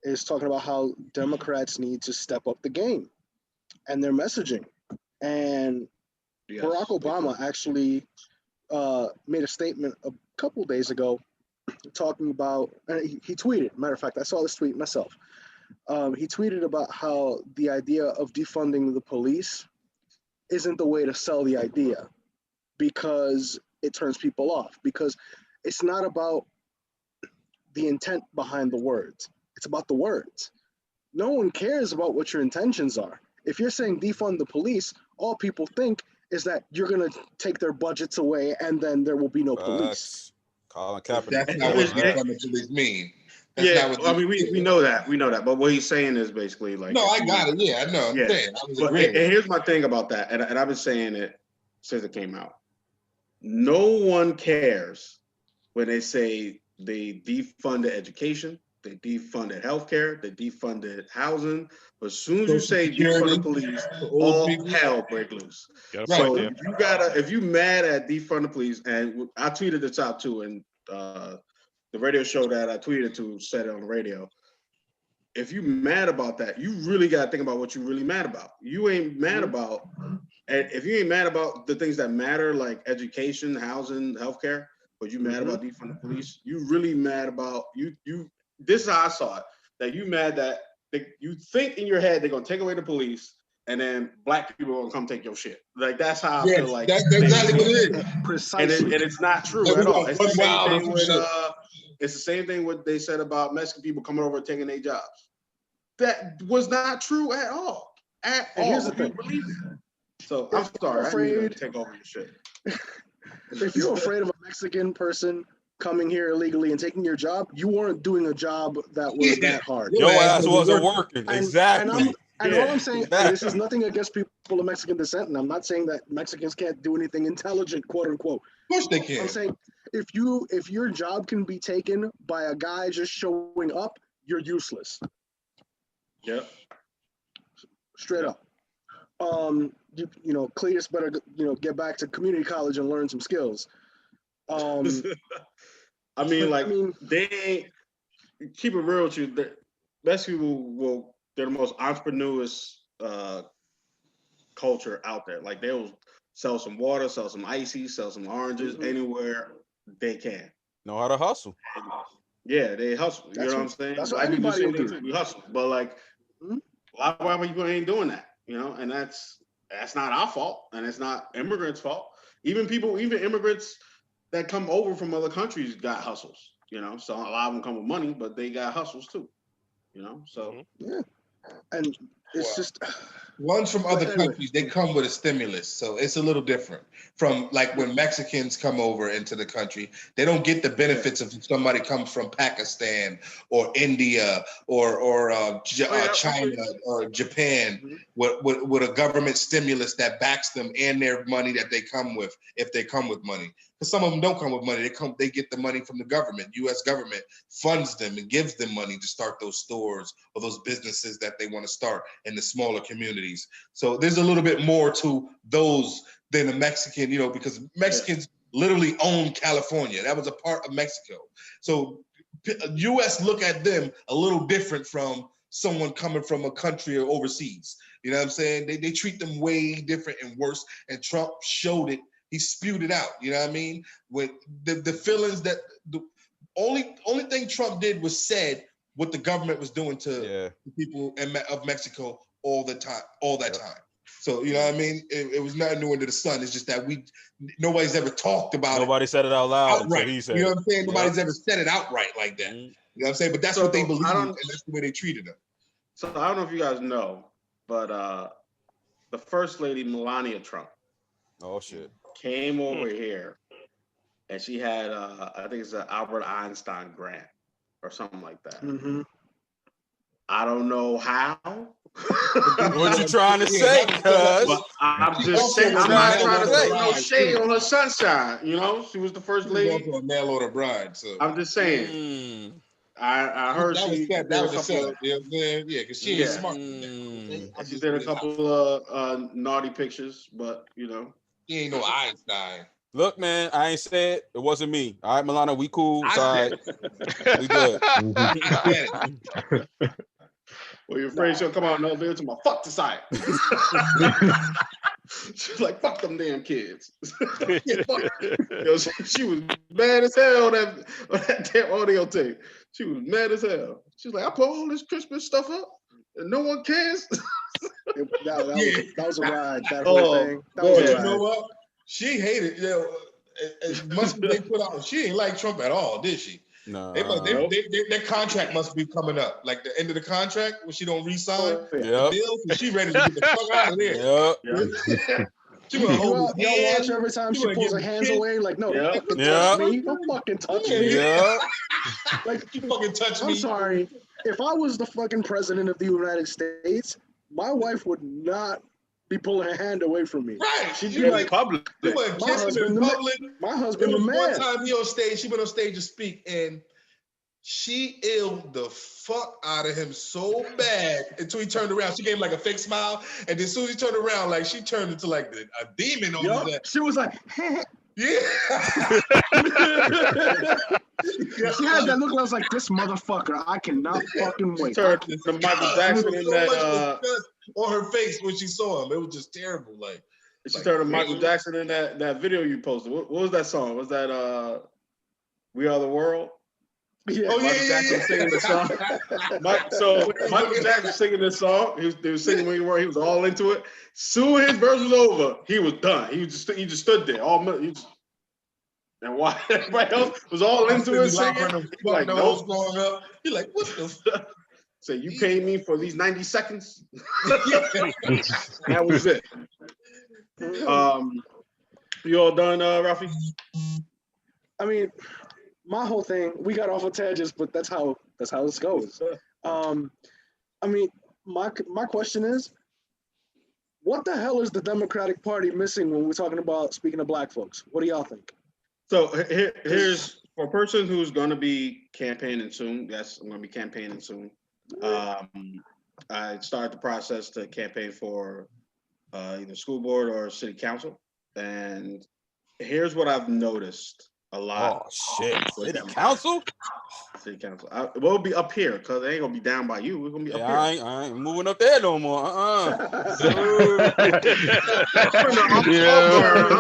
is talking about how Democrats need to step up the game and their messaging. And yes, Barack Obama actually made a statement a couple days ago talking about, and he tweeted, matter of fact, I saw this tweet myself. He tweeted about how the idea of defunding the police isn't the way to sell the idea because it turns people off, because it's not about the intent behind the words. It's about the words. No one cares about what your intentions are. If you're saying defund the police, all people think is that you're going to take their budgets away and then there will be no police. Colin Kaepernick. That's not what defund the police mean. That's yeah, not what we know that. We know that. But what he's saying is basically like... No, I got it. Yeah, I know. And here's my thing about that. And I've been saying it since it came out. No one cares when they say they defunded education, they defunded healthcare, they defunded housing. But as soon as you say defund the police, all hell break loose. So if you mad at defund the police, and I tweeted this out too, and the radio show that I tweeted to said it on the radio. If you mad about that, you really got to think about what you really mad about. You ain't mad about, and if you ain't mad about the things that matter, like education, housing, healthcare, but you mad about defund the police, you really mad about you. This is how I saw it. That you mad that you think in your head they're gonna take away the police, and then black people are gonna come take your shit. Like that's how I feel like. That's exactly what it is. Precisely, and it's not true at all. It's the same thing with it's the same thing what they said about Mexican people coming over and taking their jobs. That was not true at all. At all. Here's the thing. Believe it. So I'm sorry. I need to take over your shit. If you're afraid of a Mexican person coming here illegally and taking your job, you weren't doing a job that was that hard. Your ass wasn't working. Exactly. And all I'm saying, and this is nothing against people of Mexican descent, and I'm not saying that Mexicans can't do anything intelligent, quote unquote. Of course they can. I'm saying if your job can be taken by a guy just showing up, you're useless. Yep. Straight up. Cletus better get back to community college and learn some skills. They ain't, keep it real with you. The best people they're the most entrepreneurial culture out there. Like they'll sell some water, sell some icy, sell some oranges anywhere they can. Know how to hustle. Yeah, they hustle. You know what I'm saying? That's what everybody will do. We hustle, but like a lot of people ain't doing that. And that's not our fault, and it's not immigrants' fault. Even immigrants that come over from other countries got hustles. So a lot of them come with money, but they got hustles too. So yeah, and it's just ones from other countries. They come with a stimulus, so it's a little different from like when Mexicans come over into the country. They don't get the benefits of somebody comes from Pakistan or India or China or Japan with a government stimulus that backs them and their money that they come with if they come with money. because some of them don't come with money. They get the money from the government. U.S. government funds them and gives them money to start those stores or those businesses that they want to start in the smaller communities. So there's a little bit more to those than a Mexican, because Mexicans literally own California. That was a part of Mexico. So U.S. look at them a little different from someone coming from a country or overseas. You know what I'm saying? They treat them way different and worse. And Trump showed it. He spewed it out. You know what I mean? With the feelings that the only thing Trump did was said what the government was doing to the people of Mexico all that time. So you know what I mean? It was nothing new under the sun. It's just that nobody's ever talked about Nobody said it out loud until he said it. You know what I'm saying? Yep. Nobody's ever said it outright like that. You know what I'm saying? But that's what they believe, and that's the way they treated them. So I don't know if you guys know, but the first lady, Melania Trump, came over here, and she had I think it's an Albert Einstein grant or something like that. Mm-hmm. I don't know how. What you trying to say, cuz? I'm just saying, I'm not trying to throw no shade on her sunshine. She was the first lady. Also a mail order bride. So I'm just saying. I heard that was that was a setup. You know what I'm saying? Yeah, because she ain't smart. She did a couple of naughty pictures, but she ain't no Einstein. Look, man, I ain't said it wasn't me. All right, Milana, we cool. It's all right. We good. I get it. Well, you're afraid she'll come out and no video to my fuck the site. She's like, fuck them damn kids. She was mad as hell on that damn audio tape. She was mad as hell. She's like, I put all this Christmas stuff up and no one cares. That was a ride. That whole thing. That was a ride. You know what? She hated, as much as they put out, she ain't like Trump at all, did she? No. Their contract must be coming up. Like the end of the contract when she don't re-sign the deal. So she ready to get the fuck out of there. Yep. She gonna hold his hand. Watch every time she pulls her hands away. Like, no, don't fucking touch me. Don't fucking touch me. Yeah. Like, you fucking touch me. I'm sorry. If I was the fucking president of the United States, my wife would not be pulling her hand away from me. Right. She'd be like, public. You wouldn't kiss him in public. My husband the man. One time she went on stage to speak, and she illed the fuck out of him so bad until he turned around. She gave him like a fake smile, and then as soon as he turned around, like she turned into like a demon on his head. She was like, yeah. She had that look. I was like, this motherfucker, I cannot fucking wait. Turned to Michael Jackson in that on her face when she saw him. It was just terrible. Like she turned to Michael Jackson in that video you posted. What was that song? Was that We Are the World? Yeah. Michael Jackson singing the song. Michael Jackson singing this song. They was singing when he was all into it. Soon his verse was over, he was done. He just stood there and while everybody else was all into it singing, like no going up. He like, what the fuck? So you paid me for these 90 seconds? That was it. You all done, Rafi? I mean, my whole thing, we got off of tangents, but that's how this goes. I mean, my question is, what the hell is the Democratic Party missing when we're talking about speaking of black folks? What do y'all think? So here's for a person who's going to be campaigning soon. Yes, I'm going to be campaigning soon. I started the process to campaign for either school board or city council, and here's what I've noticed a lot. Oh shit! City council. City council. We'll be up here because they ain't gonna be down by you. We're gonna be up here. I ain't moving up there no more. I'm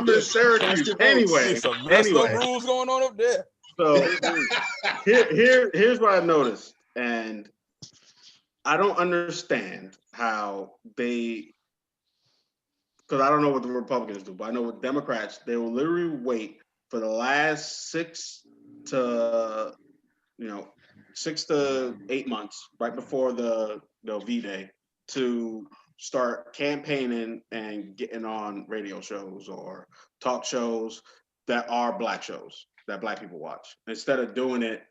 in Syracuse anyway. Some messed up rules going on up there. So here's what I noticed, and I don't understand how they, because I don't know what the Republicans do, but I know with Democrats, they will literally wait for the last 6 to 8 months, right before the V-Day, to start campaigning and getting on radio shows or talk shows that are black shows that black people watch, instead of doing it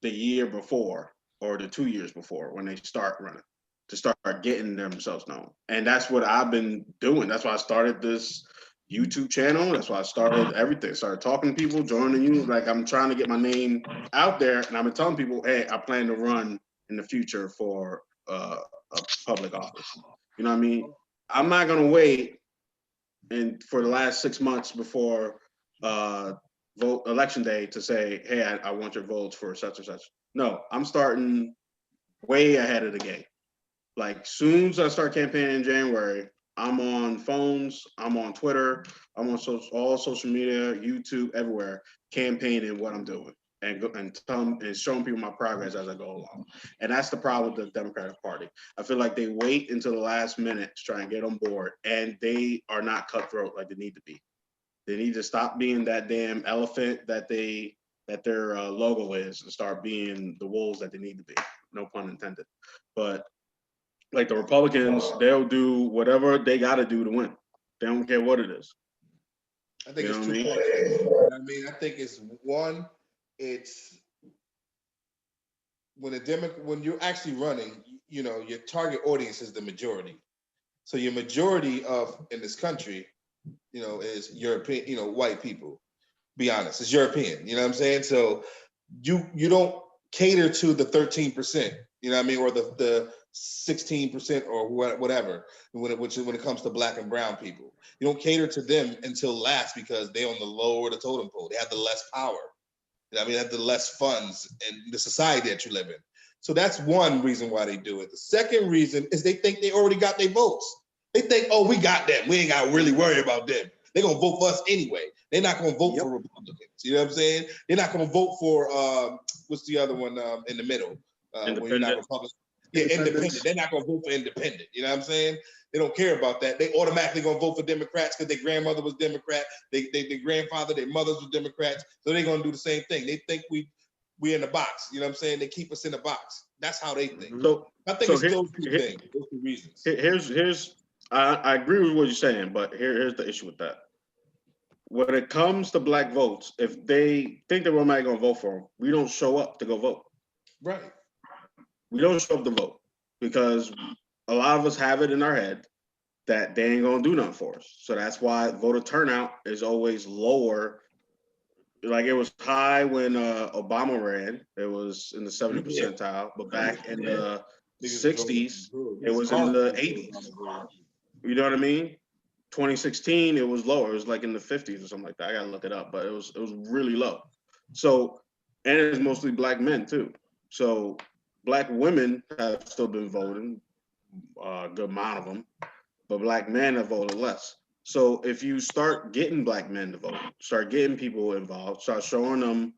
the year before or the 2 years before when they start running, to start getting themselves known. And that's what I've been doing. That's why I started this YouTube channel. That's why I started everything. Started talking to people, joining you. Like I'm trying to get my name out there, and I've been telling people, hey, I plan to run in the future for a public office. You know what I mean? I'm not gonna wait and for the last 6 months before vote election day to say, hey, I want your votes for such and such. No, I'm starting way ahead of the game. Like soon as I start campaigning in January, I'm on phones, I'm on Twitter, I'm on all social media, YouTube, everywhere, campaigning what I'm doing and showing people my progress as I go along. And that's the problem with the Democratic Party. I feel like they wait until the last minute to try and get on board, and they are not cutthroat like they need to be. They need to stop being that damn elephant that their logo is, and start being the wolves that they need to be. No pun intended. But like the Republicans, they'll do whatever they got to do to win. They don't care what it is. I think You it's know 2 what I mean? points. You know what I mean, I think it's one. It's when you're actually running, you know, your target audience is the majority. So your majority of in this country, you know, is European, you know, white people. Be honest, it's European. You know what I'm saying? So you don't cater to the 13%. You know what I mean, or the 16% or whatever when it comes to black and brown people. You don't cater to them until last because they're on the lower of the totem pole. They have the less power. You know what I mean, they have the less funds in the society that you live in. So that's one reason why they do it. The second reason is they think they already got their votes. They think, oh, we got them. We ain't got to really worry about them. They're going to vote for us anyway. They're not going to vote for Republicans. You know what I'm saying? They're not going to vote for, what's the other one in the middle? When you're not Republican. Yeah, independent. They're not going to vote for independent. You know what I'm saying? They don't care about that. They automatically going to vote for Democrats because their grandmother was Democrat. Their grandfather, their mothers were Democrats. So they're going to do the same thing. They think we in the box. You know what I'm saying? They keep us in the box. That's how they think. So I think it's those two things. Those two reasons. Here's I agree with what you're saying, but here's the issue with that. When it comes to black votes, if they think that we're not going to vote for them, we don't show up to go vote. Right. We don't show up to vote because a lot of us have it in our head that they ain't going to do nothing for us. So that's why voter turnout is always lower. Like it was high when Obama ran. It was in the 70 percentile, but back in the 60s, it was in the 80s. You know what I mean? 2016, it was lower. It was like in the 50s or something like that. I gotta look it up, but it was really low. So, and it's mostly black men too. So, black women have still been voting, a good amount of them, but black men have voted less. So, if you start getting black men to vote, start getting people involved, start showing them,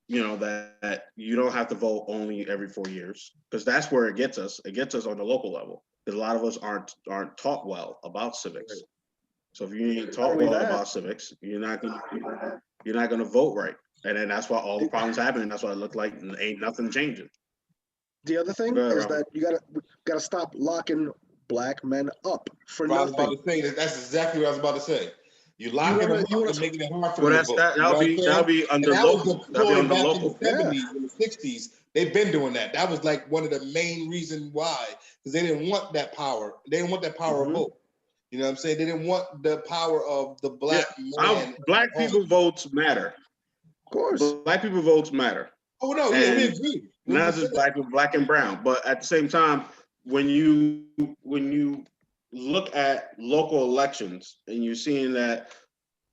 you know, that you don't have to vote only every 4 years, because that's where it gets us. It gets us on the local level. Because a lot of us aren't taught well about civics. So if you ain't taught well about civics, you're not gonna vote right, and then that's why all the problems happen. And that's why it looked like ain't nothing changing. The other thing is that you gotta stop locking black men up for nothing. I was about to say that's exactly what I was about to say. You locking them up and making it hard for them to vote. That'll be under local. That'll be under local. In the 70s and the 60s, they've been doing that. That was like one of the main reasons why, because they didn't want that power. They didn't want that power of vote. You know what I'm saying? They didn't want the power of the black man. Black people votes matter. Of course. Black people votes matter. Oh no, yeah, we agree. Not just black and brown, but at the same time, when you look at local elections and you're seeing that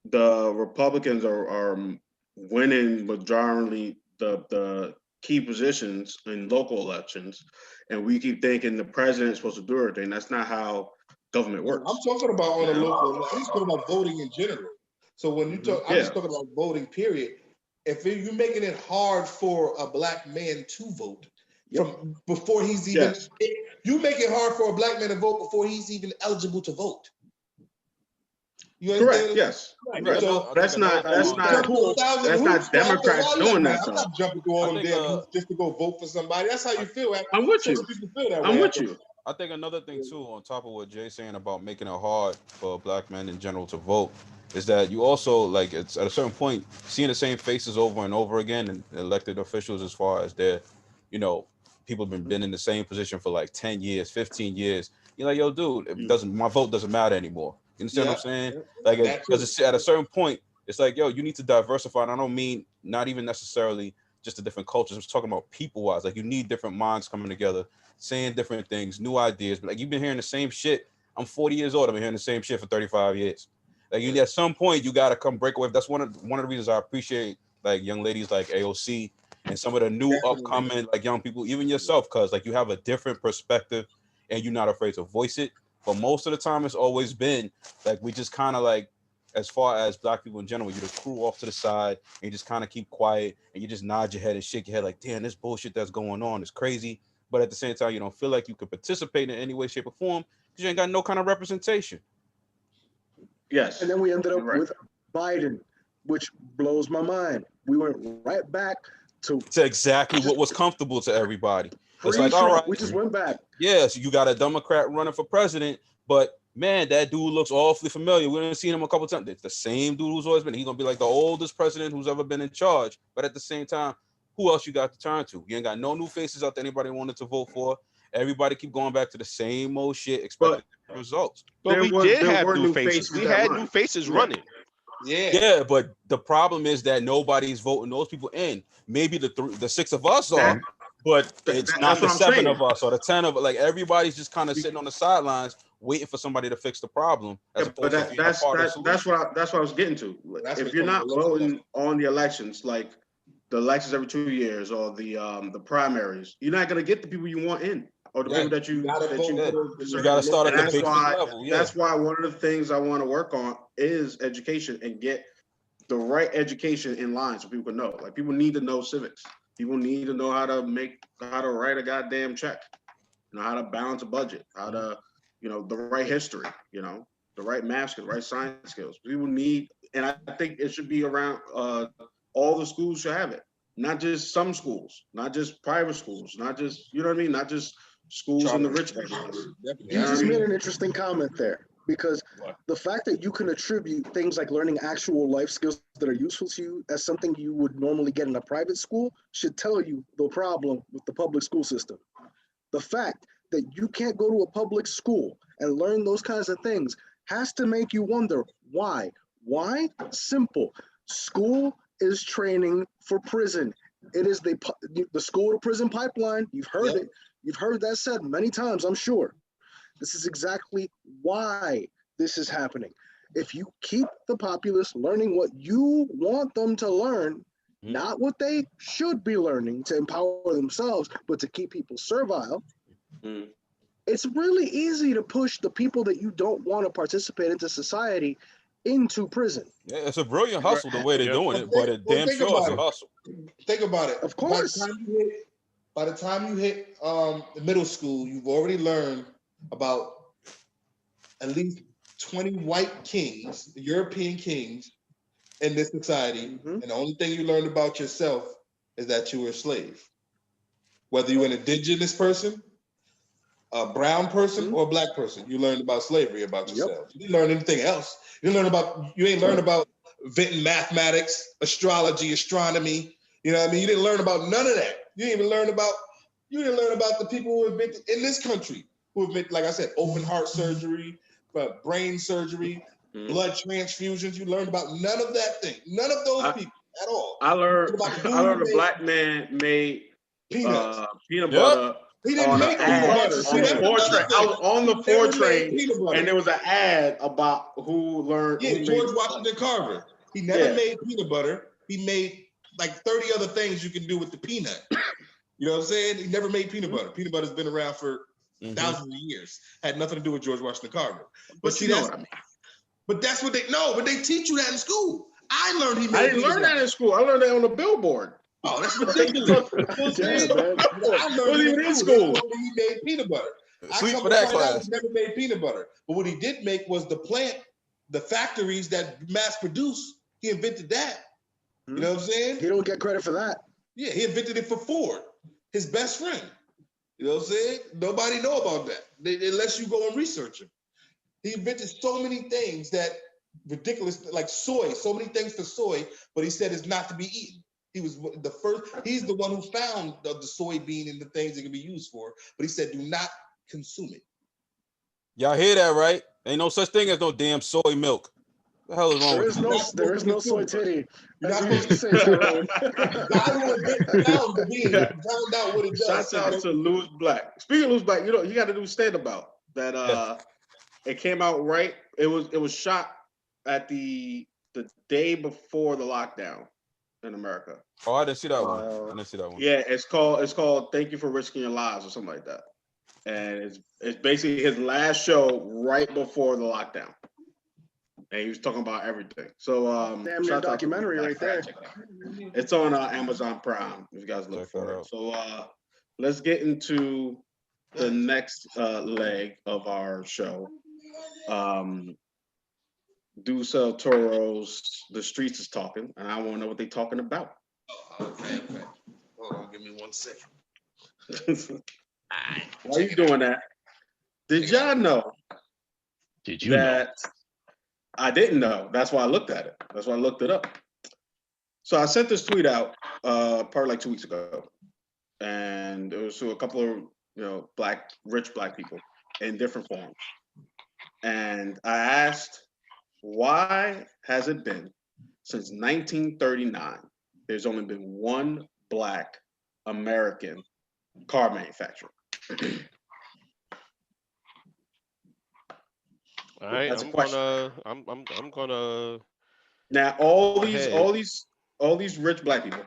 the Republicans are winning majority the key positions in local elections, and we keep thinking the president's supposed to do everything. That's not how government works. I'm talking about on a local. I'm just talking about voting in general. So when you talk, I'm just talking about voting. Period. If you're making it hard for a black man to vote from before he's even, you make it hard for a black man to vote before he's even eligible to vote. You correct? Yes. Right. So that's not Democrats doing that. I'm not jumping through all them damn hoops just to go vote for somebody. That's how you feel. I'm with you. I'm with you. I think another thing too, on top of what Jay's saying about making it hard for black men in general to vote, is that you also, like, it's at a certain point seeing the same faces over and over again, and elected officials, as far as they're, you know, people have been in the same position for like 10 years, 15 years. You're like, yo, dude, my vote doesn't matter anymore. You understand what I'm saying? Like, That because too. it's at a certain point, it's like, yo, you need to diversify. And I don't mean not even necessarily just the different cultures. I'm just talking about people wise. Like, you need different minds coming together, saying different things, new ideas. But like, you've been hearing the same shit. I'm 40 years old. I've been hearing the same shit for 35 years. Like, you at some point, you gotta come break away. That's one of the reasons I appreciate like young ladies like AOC and some of the new upcoming like young people, even yourself, because like you have a different perspective and you're not afraid to voice it. But most of the time, it's always been like we just kind of like, as far as black people in general, you just crew off to the side and you just kind of keep quiet and you just nod your head and shake your head like, damn, this bullshit that's going on is crazy. But at the same time, you don't feel like you could participate in any way, shape, or form because you ain't got no kind of representation. Yes. And then we ended up Right. with Biden, which blows my mind. We went right back to It's exactly what was comfortable to everybody. It's like, all right, we just went back. yes, you got a Democrat running for president, but man, that dude looks awfully familiar. We didn't see him a couple times. It's the same dude who's always been. He's gonna be like the oldest president who's ever been in charge. But at the same time, who else you got to turn to? You ain't got no new faces out there anybody wanted to vote for. Everybody keep going back to the same old shit, expecting results. But we did have were new faces. We that had run. new faces Yeah. running. Yeah, but the problem is that nobody's voting those people in. Maybe the six of us are, but it's not the that's what I'm 7 saying. of us or the 10 of like everybody's just kind of sitting on the sidelines waiting for somebody to fix the problem. As Yeah, but opposed to being a part of the that's solution. what I was getting to. That's If what's you're going not on. voting on the elections, like the elections every 2 years or the primaries, you're not gonna get the people you want in or the Right. people that you gotta that vote you for You the got to start at And the that's basic why level. Yeah. that's why one of the things I want to work on is education and get the right education in line so people can know. Like people need to know civics. People need to know how to write a goddamn check, how to balance a budget, how to, the right history, the right math skills, right science skills. People need, and I think it should be around. All the schools should have it, not just some schools, not just private schools, not just not just schools in the rich areas. You just made an interesting comment there because What? the fact that you can attribute things like learning actual life skills that are useful to you as something you would normally get in a private school should tell you the problem with the public school system. The fact that you can't go to a public school and learn those kinds of things has to make you wonder why. Why? Simple. School is training for prison. It is the school to prison pipeline. You've heard it. You've heard that said many times, I'm sure. This is exactly why this is happening. If you keep the populace learning what you want them to learn, not what they should be learning to empower themselves, but to keep people servile, it's really easy to push the people that you don't want to participate into society into prison. Yeah, it's a brilliant hustle the way they're Yep. doing it, but it damn think sure it's about a it. hustle. Think about it. Of course. By the time you hit the middle school, you've already learned about at least 20 white kings, European kings in this society. And the only thing you learned about yourself is that you were a slave. Whether you're an indigenous person, a brown person, or a black person, you learned about slavery about yourself. You didn't learn anything else. You ain't learned about inventing mathematics, astrology, astronomy. You know what I mean? You didn't learn about none of that. You didn't learn about the people who invented in this country, who invented, like I said, open heart surgery, brain surgery, blood transfusions. You learned about none of that thing. None of those people at all. I learned a black man made peanuts, peanut butter. He didn't make peanut butter. On the 4 train. I was on the 4 train, and there was an ad about who learned. Yeah, George Washington Carver. He never made peanut butter. He made like 30 other things you can do with the peanut. You know what I'm saying? He never made peanut butter. Peanut butter's been around for thousands of years. Had nothing to do with George Washington Carver. But see, that's what I mean. But that's what they know. But they teach you that in school. I learned he made. I didn't learn that in school. I learned that on the billboard. Oh, that's ridiculous. I learned it in school. He made peanut butter. Sleep for that class. He never made peanut butter. But what he did make was the plant, the factories that mass produce. He invented that. You know what I'm saying? He don't get credit for that. Yeah, he invented it for Ford, his best friend. You know what I'm saying? Nobody know about that unless you go and research him. He invented so many things that ridiculous, like soy, so many things for soy, but he said it's not to be eaten. He was the first, he's the one who found the soybean and the things it can be used for, but he said do not consume it. Y'all hear that, right? Ain't no such thing as no damn soy milk. What the hell is wrong There with is you? no, there is no soy titty, as you used to say, Tyrone. God will get down the bean, found out what it does. Shouts out to Louis Black. Speaking of Louis Black, you know he got to do stand about that. It came out right. It was shot at the day before the lockdown in America. Oh, I didn't see that one. I Wow. didn't see that one. Yeah, it's called "Thank You for Risking Your Lives" or something like that. And it's basically his last show right before the lockdown. And he was talking about everything. So Damn near shout out to documentary Louis right Black. there. Check it out. It's on Amazon Prime if you guys look Check for that it. out. So let's get into the next leg of our show. Deuce El Toro's The Streets is Talking, and I want to know what they're talking about. Okay. Hold on, give me 1 second. Why are you doing that? Did y'all know Did you know? that I didn't know? That's why I looked at it. That's why I looked it up. So I sent this tweet out probably like 2 weeks ago, and it was to a couple of rich black people in different forms, and I asked, why has it been since 1939? There's only been one black American car manufacturer. All right, That's a I'm question. gonna Now all these rich black people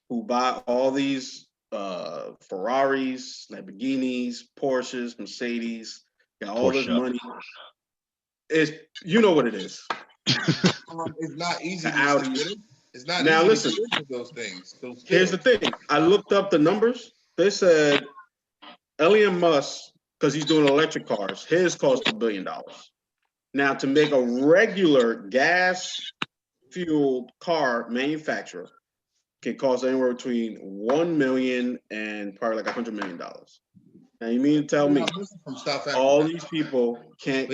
who buy all these Ferraris, Lamborghinis, Porsches, Mercedes, got all this Porsche. money. You know what it is. It's not easy The to Audi. get it. It's not Now easy listen. to get into those things. Those Here's the thing. I looked up the numbers. They said Elon Musk, because he's doing electric cars, his cost $1 billion. Now, to make a regular gas-fueled car manufacturer can cost anywhere between 1 million and probably like $100 million. Now, you mean to tell me from South Africa. all these people can't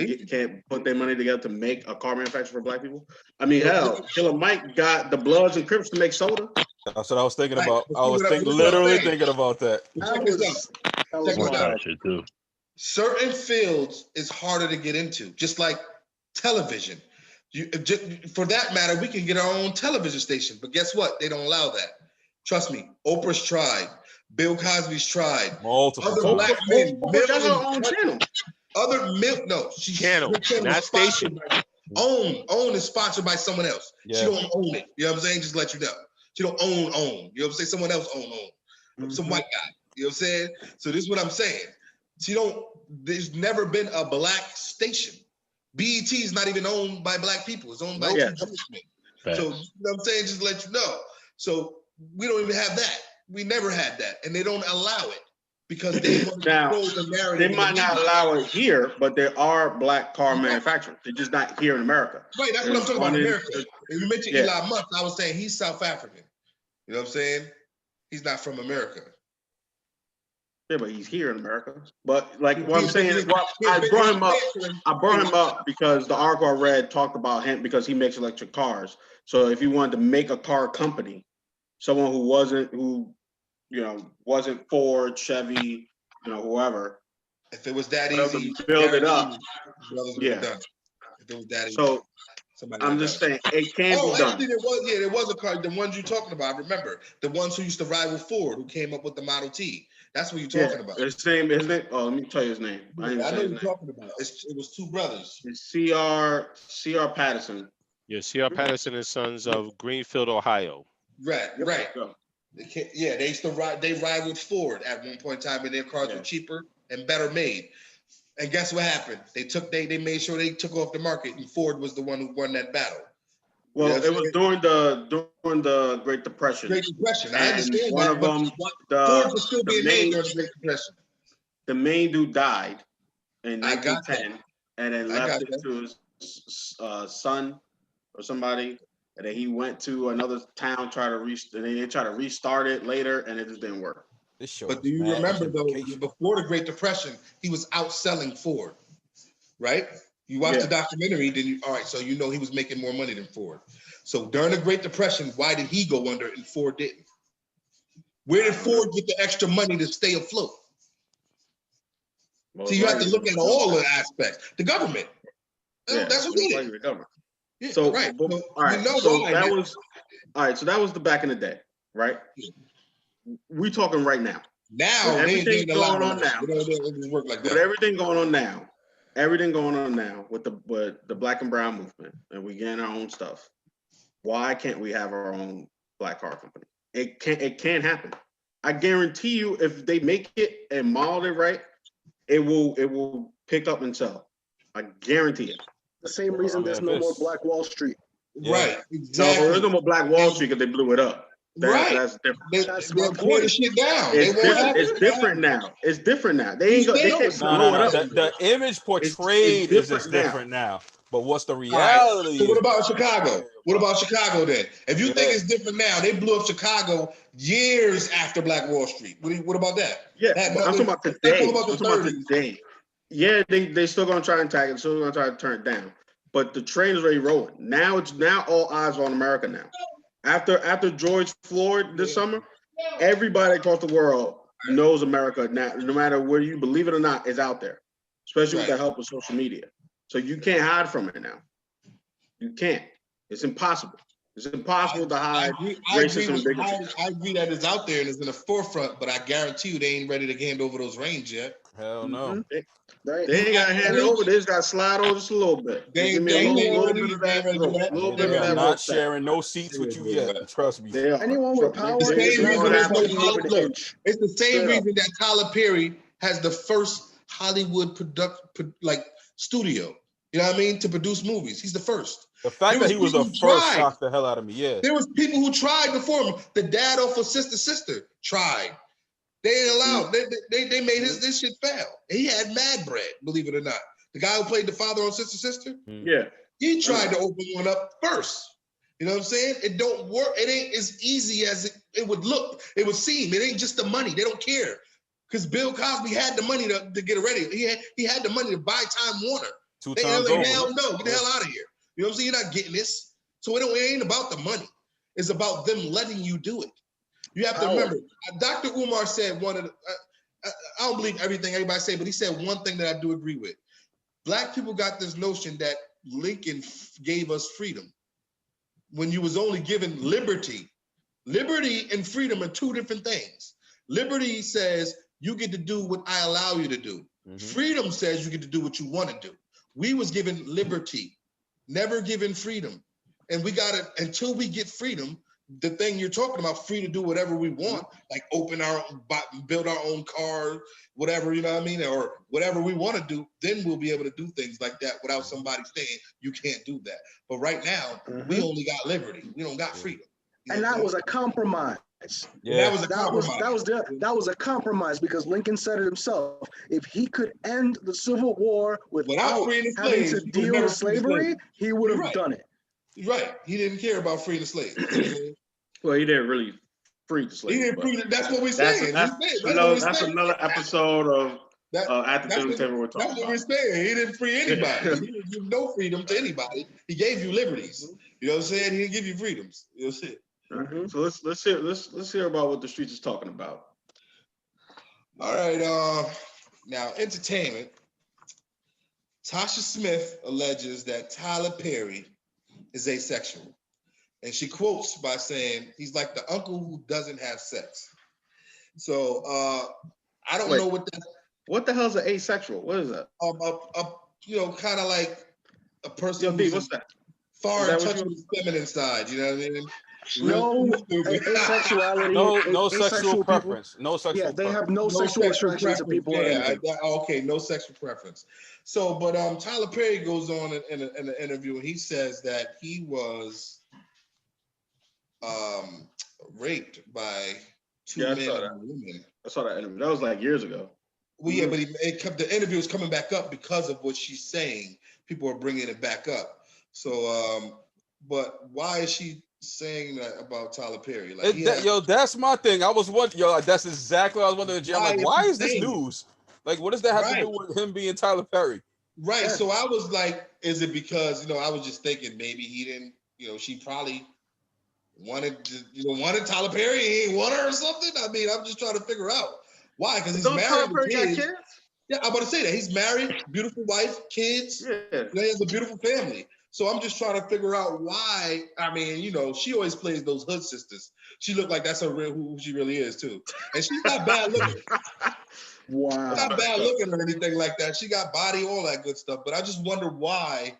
put their money together to make a car manufacturer for black people? I mean, hell, Killer Mike got the Bloods and Crips to make soda. That's what I was thinking Right, about. but I see was what I'm literally saying? thinking about that. Check this out. That was Check this Want out. wild. that shit too. Certain fields is harder to get into, just like television. For that matter, we can get our own television station, but guess what? They don't allow that. Trust me, Oprah's tried. Bill Cosby's tried. Multiple Other times. black men, Oprah got her own channel. Channel, her channel not is sponsored station. Own is sponsored by someone else. Yeah. She don't own it. You know what I'm saying? Just let you know. She don't own. You know what I'm saying? Someone else own. Some white guy. You know what I'm saying? So this is what I'm saying. There's never been a black station. BET is not even owned by black people. It's owned by Yeah. two businessmen. Facts. So you know what I'm saying? Just let you know. So we don't even have that. We never had that. And they don't allow it because they want to Now, control the narrative. they might not allow it here, but there are black car manufacturers. They're just not here in America. Right, that's what I'm talking about, America. And you mentioned Yeah. Elon Musk, I was saying he's South African. You know what I'm saying? He's not from America. Yeah, but he's here in America. But like what I'm saying is, I brought him up. I brought him up because the article I read talked about him because he makes electric cars. So if you wanted to make a car company, someone who wasn't Ford, Chevy, whoever. If it was that For them to easy, build it up. brothers would Yeah. have done it. If it was that easy. So somebody I'm would just have done saying it can it. be done. Actually, there was a car. The ones you're talking about, I remember the ones who used to rival Ford, who came up with the Model T. That's what you're talking about. His name. Oh, let me tell you his name. I know what you're talking about. It was two brothers. It's C.R. Patterson. Yeah, C.R. Patterson and Sons of Greenfield, Ohio. Right. Yeah. They used to ride. They rivaled Ford at one point in time, and their cars were cheaper and better made. And guess what happened? They made sure they took off the market, and Ford was the one who won that battle. Well, it was during the Great Depression. Great Depression. I And understand one that, of but them, Ford was still the being main- made during the Great Depression. The main dude died in I got 1910, and then left it to his son or somebody, and then he went to another town, and then they tried to restart it later, and it just didn't work. This show. But do you remember though, before the Great Depression, he was outselling Ford, right? You watched the documentary, then all right, so you know he was making more money than Ford. So during the Great Depression, why did he go under and Ford didn't? Where did Ford get the extra money to stay afloat? Most See, you have to likely look the at all government. the aspects. The government. Yeah, That's what most did likely it. the government. Yeah, So, right. all So, right. we know So why. that man. was all right. So that was the back in the day, right? We talking right now. With Now they everything ain't going allowing on that. now. It doesn't work like With that. everything going on now, everything going on now with the black and brown movement, and we getting our own stuff. Why can't we have our own black car company? It can't happen. I guarantee you, if they make it and model it right, it will pick up and sell. I guarantee it. The same I reason mean, there's if no more it's Black Wall Street. Yeah. Right. No, Exactly. there's no more Black Wall Street because they blew it up. Right. That's different. That's They'll my tear the point. shit down. It's They won't different. have It's it. different now. It's different now. They ain't go. They No, can't it's no, blow no, it no. up. The image It's portrayed is different just now. different now. But what's the All right. reality? So what is about what I'm Chicago? saying What about- about Chicago then? If you think Yeah. it's different now, they blew up Chicago years after Black Wall Street. What about that? Yeah, That but I'm talking about let's today. talk about I'm the talking about 30s. today. Yeah, they still gonna try and tag it. Still gonna try to turn it down. But the train is already rolling. Now all eyes are on America now. After George Floyd this summer, everybody across the world knows America now. No matter whether you believe it or not, is out there, especially with the Right. help of social media. So you can't hide from it now. You can't. It's impossible. It's impossible to I hide agree, racism and bigotry. I agree that it's out there and it's in the forefront, but I guarantee you they ain't ready to hand over those reins yet. Hell no. Right? They ain't got to hand it over. They just got to slide over just a little bit. They Give me a ain't little ready. bit of They that ain't ready to do rope. that. A little They bit of are that not rope. sharing no seats with you yet. Trust me. They are. Anyone with power The is same not reason going to there's no fucking move Hollywood. an Look, inch. it's the same Straight up. reason that Tyler Perry has the first Hollywood studio. You know what I mean? To produce movies. He's the first. The fact There that was he was the people who first tried. shocked the hell out of me. Yeah. There was people who tried before him. The dad off of Sister tried. They ain't allowed. They made this shit fail. He had mad bread, believe it or not. The guy who played the father on Sister, Yeah. he tried to open one up first. You know what I'm saying? It don't work. It ain't as easy as it would look. It would seem. It ain't just the money. They don't care. Because Bill Cosby had the money to get it ready. He had the money to buy Time Warner. Two They times like, over. hell no, get the hell out of here. You know what I'm saying? You're not getting this. So it ain't about the money. It's about them letting you do it. You have to remember, Dr. Umar said one of the, I don't believe everything everybody say, but he said one thing that I do agree with. Black people got this notion that Lincoln gave us freedom when you was only given liberty. Liberty and freedom are two different things. Liberty says you get to do what I allow you to do. Freedom says you get to do what you want to do. We was given liberty, never given freedom. And we got it until we get freedom. The thing you're talking about, free to do whatever we want, like build our own car, whatever, you know what I mean? Or whatever we want to do, then we'll be able to do things like that without somebody saying you can't do that. But right now, we only got liberty. We don't got freedom. And that was a compromise. Yeah. That was a compromise. That was a compromise because Lincoln said it himself. If he could end the Civil War without freeing the having slaves, to he would deal never with free the slavery, slaves. he would have You're right. done it. Right. He didn't care about freeing the slaves. You know what I'm saying? Well, he didn't really free the slaves. He didn't free. That's what we're That's, saying. that's another episode of at the dinner table we're talking That's what about. we're saying. He didn't free anybody. He didn't give no freedom to anybody. He gave you liberties. You know what I'm saying? He didn't give you freedoms. You know what I'm saying? Right. So let's hear about what the streets is talking about. All right. Now entertainment. Tasha Smith alleges that Tyler Perry is asexual. And she quotes by saying, he's like the uncle who doesn't have sex. So I don't know what that. What the hell's an asexual? What is that? Kind of like a person Yo, D, who's what's that? far in touch with the feminine side. You know what I mean? No asexuality. No sexual people, preference. No sexual Yeah, they preference. have no sexual attraction to people. Okay, no sexual preference. So, but Tyler Perry goes on in an interview and he says that he was raped by two men and a woman. I saw that interview. That was like years ago. Well, yeah, but the interview is coming back up because of what she's saying. People are bringing it back up. So, but why is she saying that about Tyler Perry? Like, that's my thing. I was wondering, that's exactly what I was wondering. Jim, why is this news? Like, what does that have to do with him being Tyler Perry? Right. Yeah. So I was like, is it because, I was just thinking maybe he didn't, she probably wanted Tyler Perry, he ain't want her or something. I mean, I'm just trying to figure out why, because he's married with kids. Yeah, I'm about to say that. He's married, beautiful wife, kids. Yeah. He has a beautiful family. So I'm just trying to figure out why. I mean, you know, she always plays those hood sisters. She looked like that's who she really is too. And she's not bad looking. Wow. Not bad looking or anything like that. She got body, all that good stuff. But I just wonder why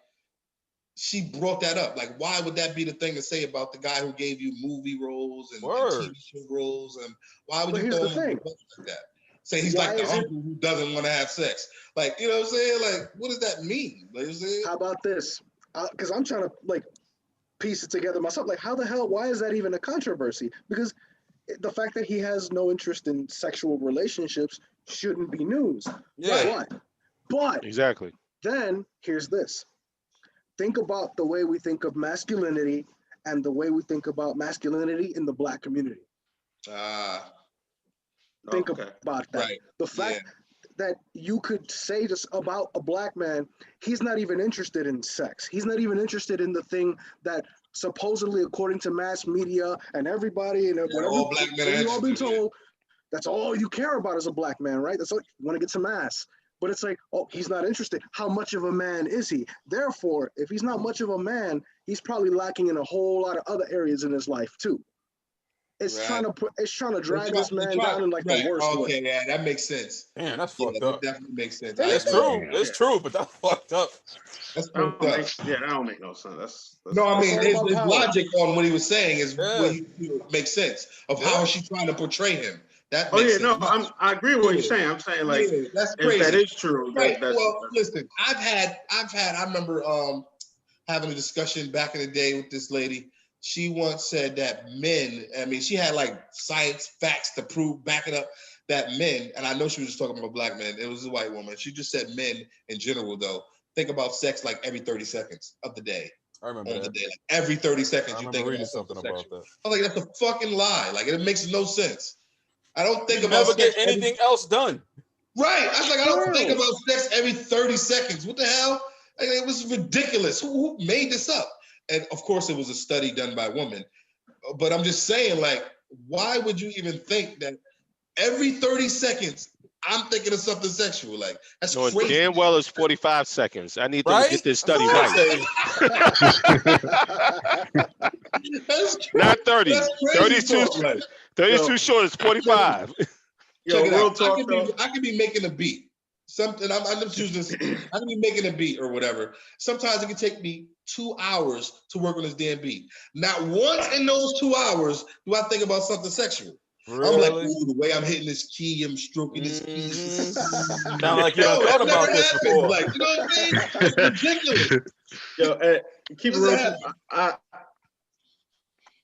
she brought that up. Like, why would that be the thing to say about the guy who gave you movie roles and TV show roles? And why would you throw him in like that? Say he's like the uncle who doesn't want to have sex. Like, you know what I'm saying? Like, what does that mean? Like, how about this? Because I'm trying to like piece it together myself. Like, how the hell? Why is that even a controversy? Because the fact that he has no interest in sexual relationships shouldn't be news. Yeah. But exactly. Then here's this. Think about the way we think of masculinity and the way we think about masculinity in the Black community. Think about that. Right. The fact that you could say this about a Black man, he's not even interested in sex. He's not even interested in the thing that supposedly, according to mass media and everybody and all Black men we've all been told, that's all you care about as a Black man, right? That's all you want to get some ass. But it's like, oh, he's not interested. How much of a man is he? Therefore, if he's not much of a man, he's probably lacking in a whole lot of other areas in his life too. It's trying to drag this man down in like the worst way. Okay, yeah, that makes sense. Man, that's fucked up. That definitely makes sense. It's true. It's true, but that's fucked up. That's fucked up. That don't make no sense. That's no, I mean, his logic on what he was saying is makes sense of how is she trying to portray him. That makes sense. No, I agree with what you're saying. I'm saying like that's crazy. If that is true. Right. Well, listen, I've had. I remember having a discussion back in the day with this lady. She once said that men. I mean, she had like science facts to back it up that men. And I know she was just talking about Black men. It was a white woman. She just said men in general, though, think about sex like every 30 seconds of the day. I remember that. The day. Like every 30 seconds, you think about something about that. I was like, that's a fucking lie. Like it makes no sense. I don't think about never get anything else done. Right. I was like, I don't think about sex every 30 seconds. What the hell? Like, it was ridiculous. Who made this up? And of course, it was a study done by a woman. But I'm just saying, like, why would you even think that every 30 seconds I'm thinking of something sexual? Like, that's crazy. Damn well it's 45 seconds. I need to get this study right. Not 30. 32. 32 short is 45. Real talk, I could be making a beat. Something I'm just using. I can be making a beat or whatever. Sometimes it can take me 2 hours to work on this damn beat. Not once in those 2 hours do I think about something sexual. Really? I'm like, ooh, the way I'm hitting this key, I'm stroking this key. Sound like you thought about this before. Like, you know what I'm saying? It's ridiculous. Yo, keep it real.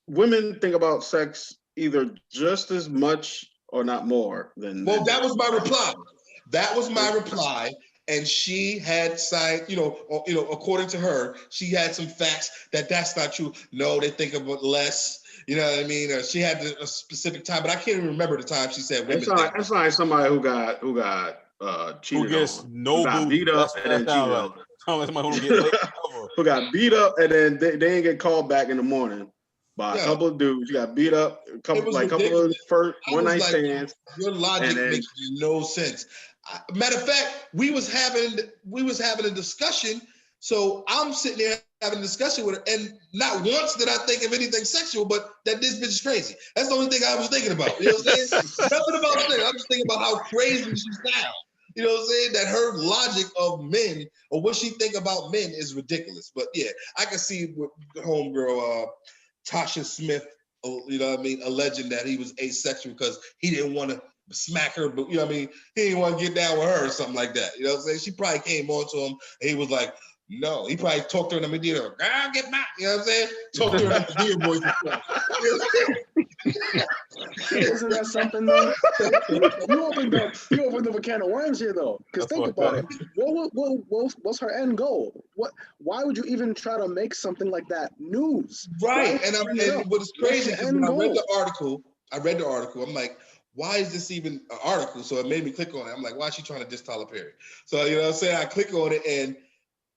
Women think about sex either just as much or not more than. Well, that was my reply. That was my reply. And she had science, according to her, she had some facts that's not true. No, they think about less. You know what I mean? She had a specific time, but I can't even remember the time she said women. It's like somebody who got cheated who gets on. No who got beat up and then cheated on. Who got beat up and then they didn't get called back in the morning by a couple of dudes. You got beat up, a couple of first one night stands. Your logic makes no sense. Matter of fact, we was having a discussion. So I'm sitting there having a discussion with her, and not once did I think of anything sexual, but that this bitch is crazy. That's the only thing I was thinking about. You know what I'm saying? Nothing about sex. I'm just thinking about how crazy she sounds. You know what I'm saying? That her logic of men or what she think about men is ridiculous. But yeah, I can see with homegirl Tasha Smith, you know what I mean, alleging that he was asexual because he didn't want to smack her, but you know what I mean, he didn't want to get down with her or something like that. You know what I'm saying? She probably came on to him and he was like, no. He probably talked to her in the media, girl, get back. You know what I'm saying? Talked to her in the dear voice and stuff. Isn't that something though? You opened up a can of worms here though. Because think about it. What's her end goal? Why would you even try to make something like that news? Right. And what's crazy is when I read the article, I'm like, why is this even an article? So it made me click on it. I'm like, why is she trying to diss Tyler Perry? So, you know what I'm saying? I click on it and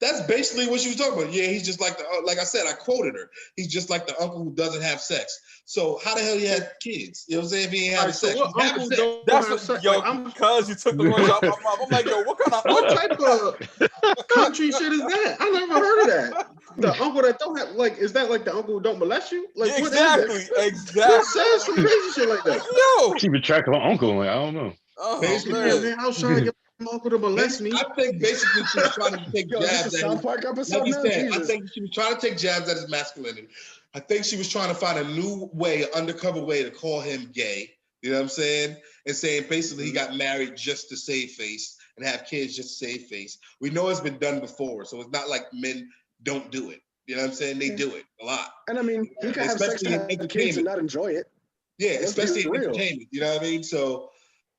That's basically what she was talking about. Yeah, he's just like like I said, I quoted her. He's just like the uncle who doesn't have sex. So how the hell he had kids? You know what I'm saying? If he ain't having So sex, what he's having uncle sex. don't That's have what, sex? yo, Like I'm cuz you took the words out my mouth. I'm like, yo, what kind of what uncle? type of country shit is that? I never heard of that. The uncle that don't have like is that like the uncle who don't molest you? Like Yeah, what is that? exactly, Who exactly. says some crazy shit like Like, that? yo, Keeping track of her uncle. Like, I don't know. oh Basically, Yeah, man, man, I was trying to get my uncle to molest me. I think basically she was trying to take Yo, is this a jabs at South his, Park like episode you now? said, I Jesus. think she was trying to take jabs at his masculinity. I think she was trying to find a new way, an undercover way to call him gay. You know what I'm saying? And saying basically he got married just to save face and have kids just to save face. We know it's been done before, so it's not like men don't do it. You know what I'm saying? They do it a lot. And I mean, he can have sex to Especially in have kids and entertainment. not enjoy it. Yeah, Let's be especially in real. entertainment. You know what I mean? So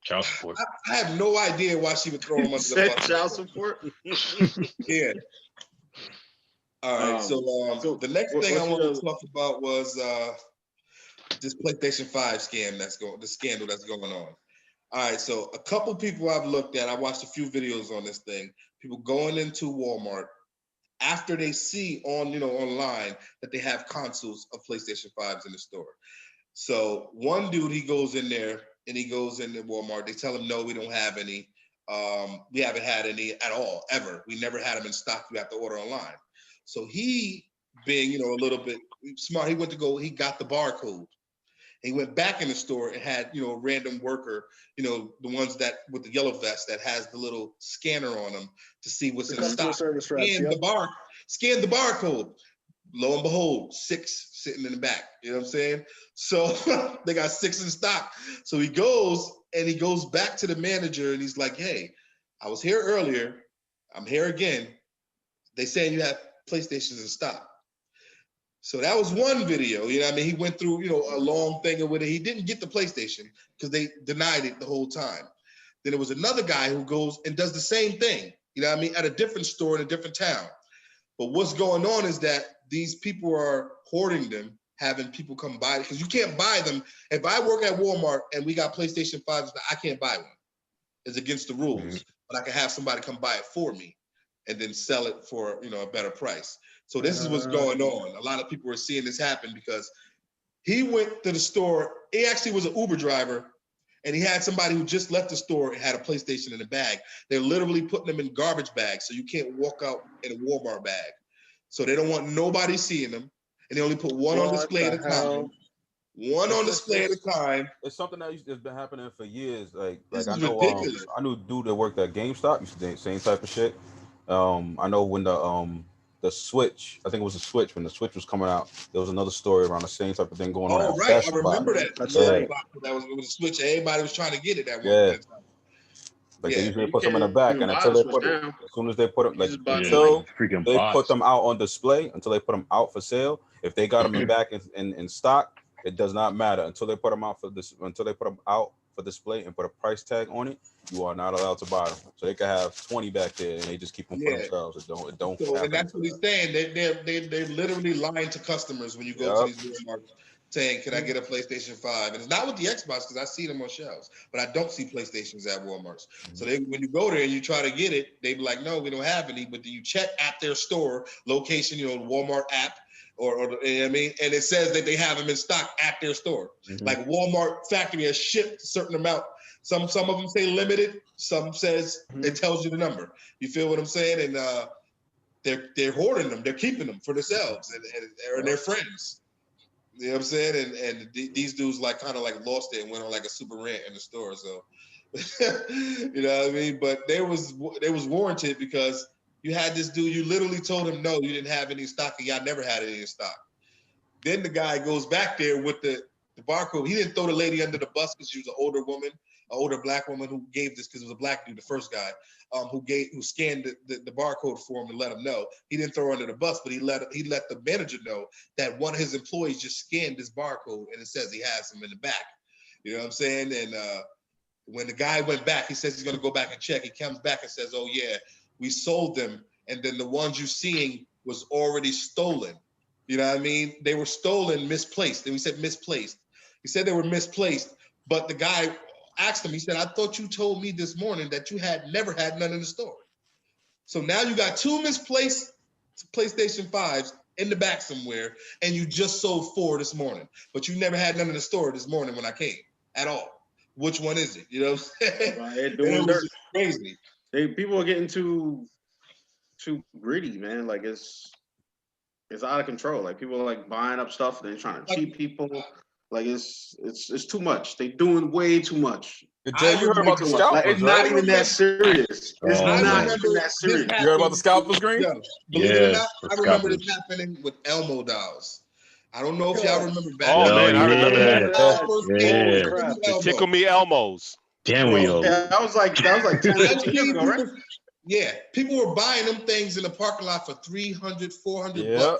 Child support. I have no idea why she would throw him under the Said bus. child support. Yeah. All right. So the next thing I what's wanted your- to talk about was this PlayStation 5 scam the scandal that's going on. All right. So a couple people I've looked at, I watched a few videos on this thing. People going into Walmart after they see online that they have consoles of PlayStation 5s in the store. So one dude, he goes in there and he goes into Walmart. They tell him, no, we don't have any. We haven't had any at all, ever. We never had them in stock. You have to order online. So he, being, a little bit smart, he got the barcode. He went back in the store and had, a random worker, the ones that with the yellow vest that has the little scanner on them to see what's The in customer stock. service reps, Scan yep. scan the barcode. Lo and behold, 6 sitting in the back. You know what I'm saying? So they got 6 in stock. So he goes back to the manager and he's like, hey, I was here earlier. I'm here again. They saying you have PlayStations in stock. So that was one video. You know what I mean? He went through, a long thing with it. He didn't get the PlayStation because they denied it the whole time. Then there was another guy who goes and does the same thing, you know what I mean, at a different store in a different town. But what's going on is that these people are hoarding them, having people come buy it because you can't buy them. If I work at Walmart and we got PlayStation 5s, I can't buy one. It's against the rules. But I can have somebody come buy it for me and then sell it for, a better price. So this is what's going on. A lot of people are seeing this happen because he went to the store. He actually was an Uber driver, and he had somebody who just left the store and had a PlayStation in a bag. They're literally putting them in garbage bags, so you can't walk out in a Walmart bag. So they don't want nobody seeing them, and they only put one on display at a time. One on display at a time. It's something that has been happening for years. Like This I is know, ridiculous. I knew a dude that worked at GameStop. Used to do the same type of shit. I know when the Switch, I think it was the Switch when the Switch was coming out. There was another story around the same type of thing going on. Oh, At right. Best I remember Buy. that. That's Yeah, right. that was a Switch. Everybody was trying to get it at one Yeah. point in time. Like Yeah. they usually You put them in the can't back, even and buy until the they Switch put it, now. as soon as they put them, You like just buy Yeah, until like freaking they put bots. them out on display, until they put them out for sale. If they got them in back in stock, it does not matter until they put them out for this. Until they put them out for display and put a price tag on it, you are not allowed to buy them. So they could have 20 back there, and they just keep them for Yeah. themselves. It don't So, and happen. that's what he's saying. They're literally lying to customers when you go to Yup. these Walmarts saying, "Can I get a PlayStation 5?" And it's not with the Xbox because I see them on shelves, but I don't see PlayStations at Walmarts. So when you go there and you try to get it, they be like, "No, we don't have any." But then you check at their store location, the Walmart app, or you know what I mean, and it says that they have them in stock at their store. Like Walmart factory has shipped a certain amount. Some of them say limited. Some says it tells you the number. You feel what I'm saying? And they're hoarding them. They're keeping them for themselves and their friends. You know what I'm saying? And these dudes kind of lost it and went on a super rant in the store. So you know what I mean? But they was warranted because you had this dude. You literally told him no, you didn't have any stock, and y'all never had any in stock. Then the guy goes back there with the barcode. He didn't throw the lady under the bus because she was an older woman, an older black woman who gave this because it was a black dude, the first guy, who scanned the barcode for him to let him know. He didn't throw her under the bus, but he let the manager know that one of his employees just scanned this barcode and it says he has him in the back. You know what I'm saying? And when the guy went back, he says he's going to go back and check. He comes back and says, "Oh yeah, we sold them, and then the ones you're seeing was already stolen." You know what I mean? They were stolen, misplaced. And we said misplaced. He said they were misplaced, but the guy asked him, he said, "I thought you told me this morning that you had never had none in the store." So now you got 2 misplaced PlayStation 5s in the back somewhere, and you just sold 4 this morning, but you never had none in the store this morning when I came at all. Which one is it? You know what I'm saying? They're And doing it was dirt. just crazy. People are getting too greedy, man. Like it's out of control. Like people are like buying up stuff. They're trying to cheat people. Like it's too much. They doing way too much. Jay, you heard about the Like scalpers, it's right? not even that serious. It's Oh, I not man. even that serious. You heard about the scalpers, Green? Yo, believe it or Yeah, not, the I remember this scalpers. happening with Elmo dolls. I don't know if y'all remember back. Oh, then. man, I remember yeah. that. Dolls first came Holy Yeah. with crap. The Elmo. Tickle Me Elmos. Damn, Bro, we old. Yeah, that was like 10, I 15 years seen ago, right? people- Yeah, people were buying them things in the parking lot for $300, $400 Yeah.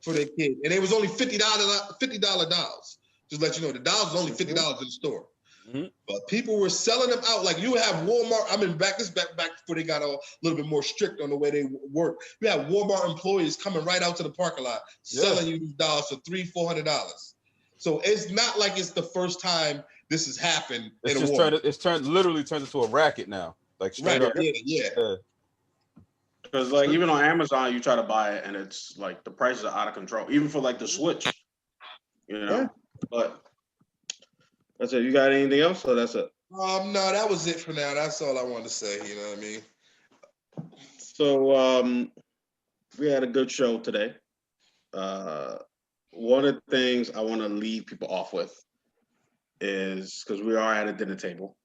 for their kid, and it was only $50 dolls. Just let you know, the dolls was only $50 in the store. Mhm. But people were selling them out. Like you have Walmart. I mean, back before they got a little bit more strict on the way they work. You have Walmart employees coming right out to the parking lot selling you these dolls for $300-$400. So it's not like it's the first time this has happened. It's in a just Walmart. literally turned into a racket now. Like straight Right, up. yeah. Because like even on Amazon, you try to buy it and it's like the prices are out of control. Even for like the Switch, you know. Yeah. But that's it. You got anything else? So that's it. No, that was it for now. That's all I wanted to say. You know what I mean? So we had a good show today. One of the things I want to leave people off with is because we are at a dinner table,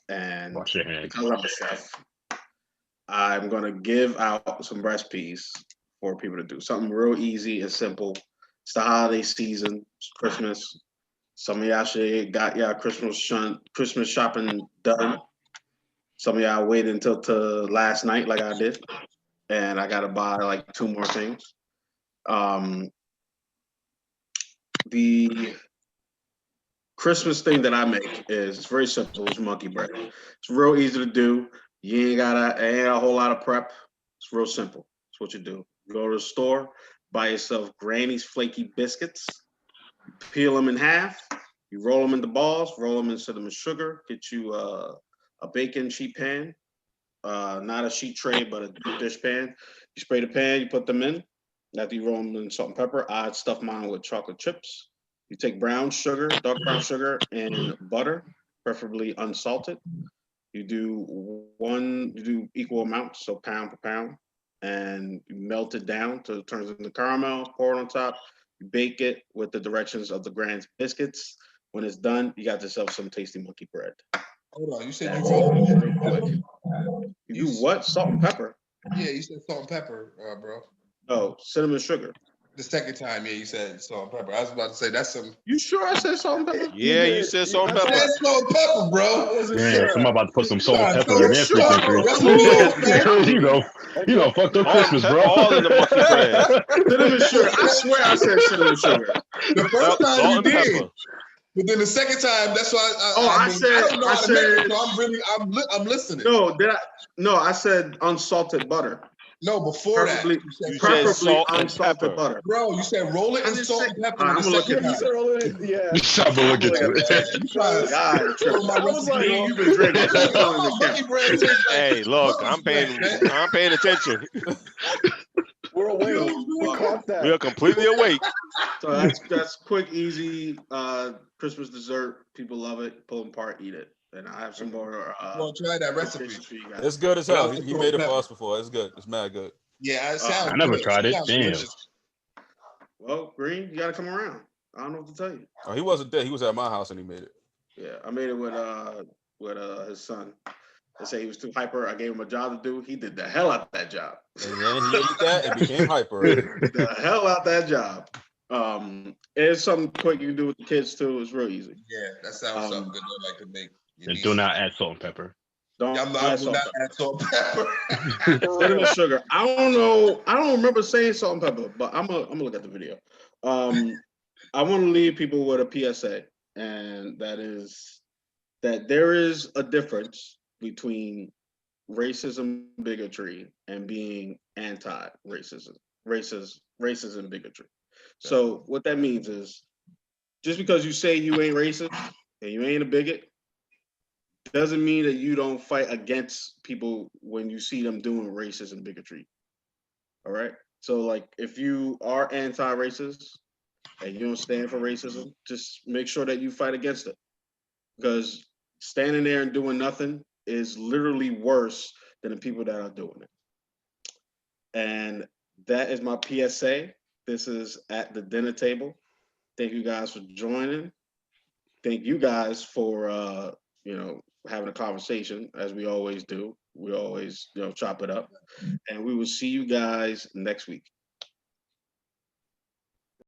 and Wash your hands. because I'm a chef, I'm gonna give out some recipes for people to do something real easy and simple. It's the holiday season, it's Christmas. Some of y'all should got y'all Christmas shopping done. Some of y'all waited until to last night, like I did, and I gotta buy like 2 more things. The Christmas thing that I make is it's very simple. It's monkey bread. It's real easy to do. Ain't a whole lot of prep. It's real simple. It's what you do. You go to the store, buy yourself Granny's flaky biscuits, peel them in half, you roll them into balls, roll them in cinnamon sugar, get you a baking sheet pan, not a sheet tray, but a dish pan. You spray the pan, you put them in. After you roll them in salt and pepper, I stuff mine with chocolate chips. You take brown sugar, dark brown sugar, and butter, preferably unsalted. You do equal amounts, so pound per pound, and you melt it down till it turns into caramel. Pour it on top. You bake it with the directions of the Grand's biscuits. When it's done, you got yourself some tasty monkey bread. Hold on, you said That's you rolled it. it Real quick. You do what? Salt and pepper? Yeah, you said salt and pepper, bro. Oh, cinnamon sugar. The second time, yeah, you said salt and pepper. I was about to say that's some. You sure I said salt and pepper? Yeah, you said salt and I pepper. said salt and pepper, bro. Yeah, somebody about to put some salt and Nah, pepper in their sure, freaking bro. That's drink. what we all said. you know, fucked up All, Christmas, bro. all in the monkey bread. Cinnamon sugar. I swear I said cinnamon sugar. The first time Salt you and did, pepper. but then the second time, that's why I I said- don't know I how to make said- it, so I'm listening. No, did I? No, I said unsalted butter. No, before Preferably, that, You said preferably salt and unsalted pepper. butter. bro, you said roll it I in just salt said- and pepper. All right, the I'm gonna look second at You time. said all of it. Yeah. Stop and look at Look at you. that. You trying to God, steal my I was recipe, like, bro. you've been drinking. That's That's what all in the monkey count. bread tastes like. Hey, look, Monkey I'm paying bread, man. I'm paying attention. we're awake. We Fuck. caught that. We are completely awake. So that's quick, easy Christmas dessert. People love it. Pull them apart, eat it. And I have some more. Well, try that recipe. dishes for you guys. It's good as hell. He made it for us before. It's good. It's mad good. Yeah, it sounds I never good. tried it. Sounds Damn. delicious. Well, Green, you gotta come around. I don't know what to tell you. Oh, he wasn't there. He was at my house and he made it. Yeah, I made it with his son. They say he was too hyper. I gave him a job to do. He did the hell out that job. And then he ate that and became hyper. The hell out that job. It's something quick you can do with the kids too. It's real easy. Yeah, that sounds something good I like to make. And do not add salt and pepper. Don't I'm add not salt add salt and pepper. cinnamon sugar. I don't know. I don't remember saying salt and pepper, but I'm gonna look at the video. I want to leave people with a PSA, and that is that there is a difference between racism, bigotry, and being anti-racism, racism, bigotry. So what that means is, just because you say you ain't racist and you ain't a bigot, doesn't mean that you don't fight against people when you see them doing racism and bigotry. All right. So like if you are anti-racist and you don't stand for racism, just make sure that you fight against it. Because standing there and doing nothing is literally worse than the people that are doing it. And that is my PSA. This is at the dinner table. Thank you guys for joining. Thank you guys for having a conversation as we always do. We always chop it up. And we will see you guys next week.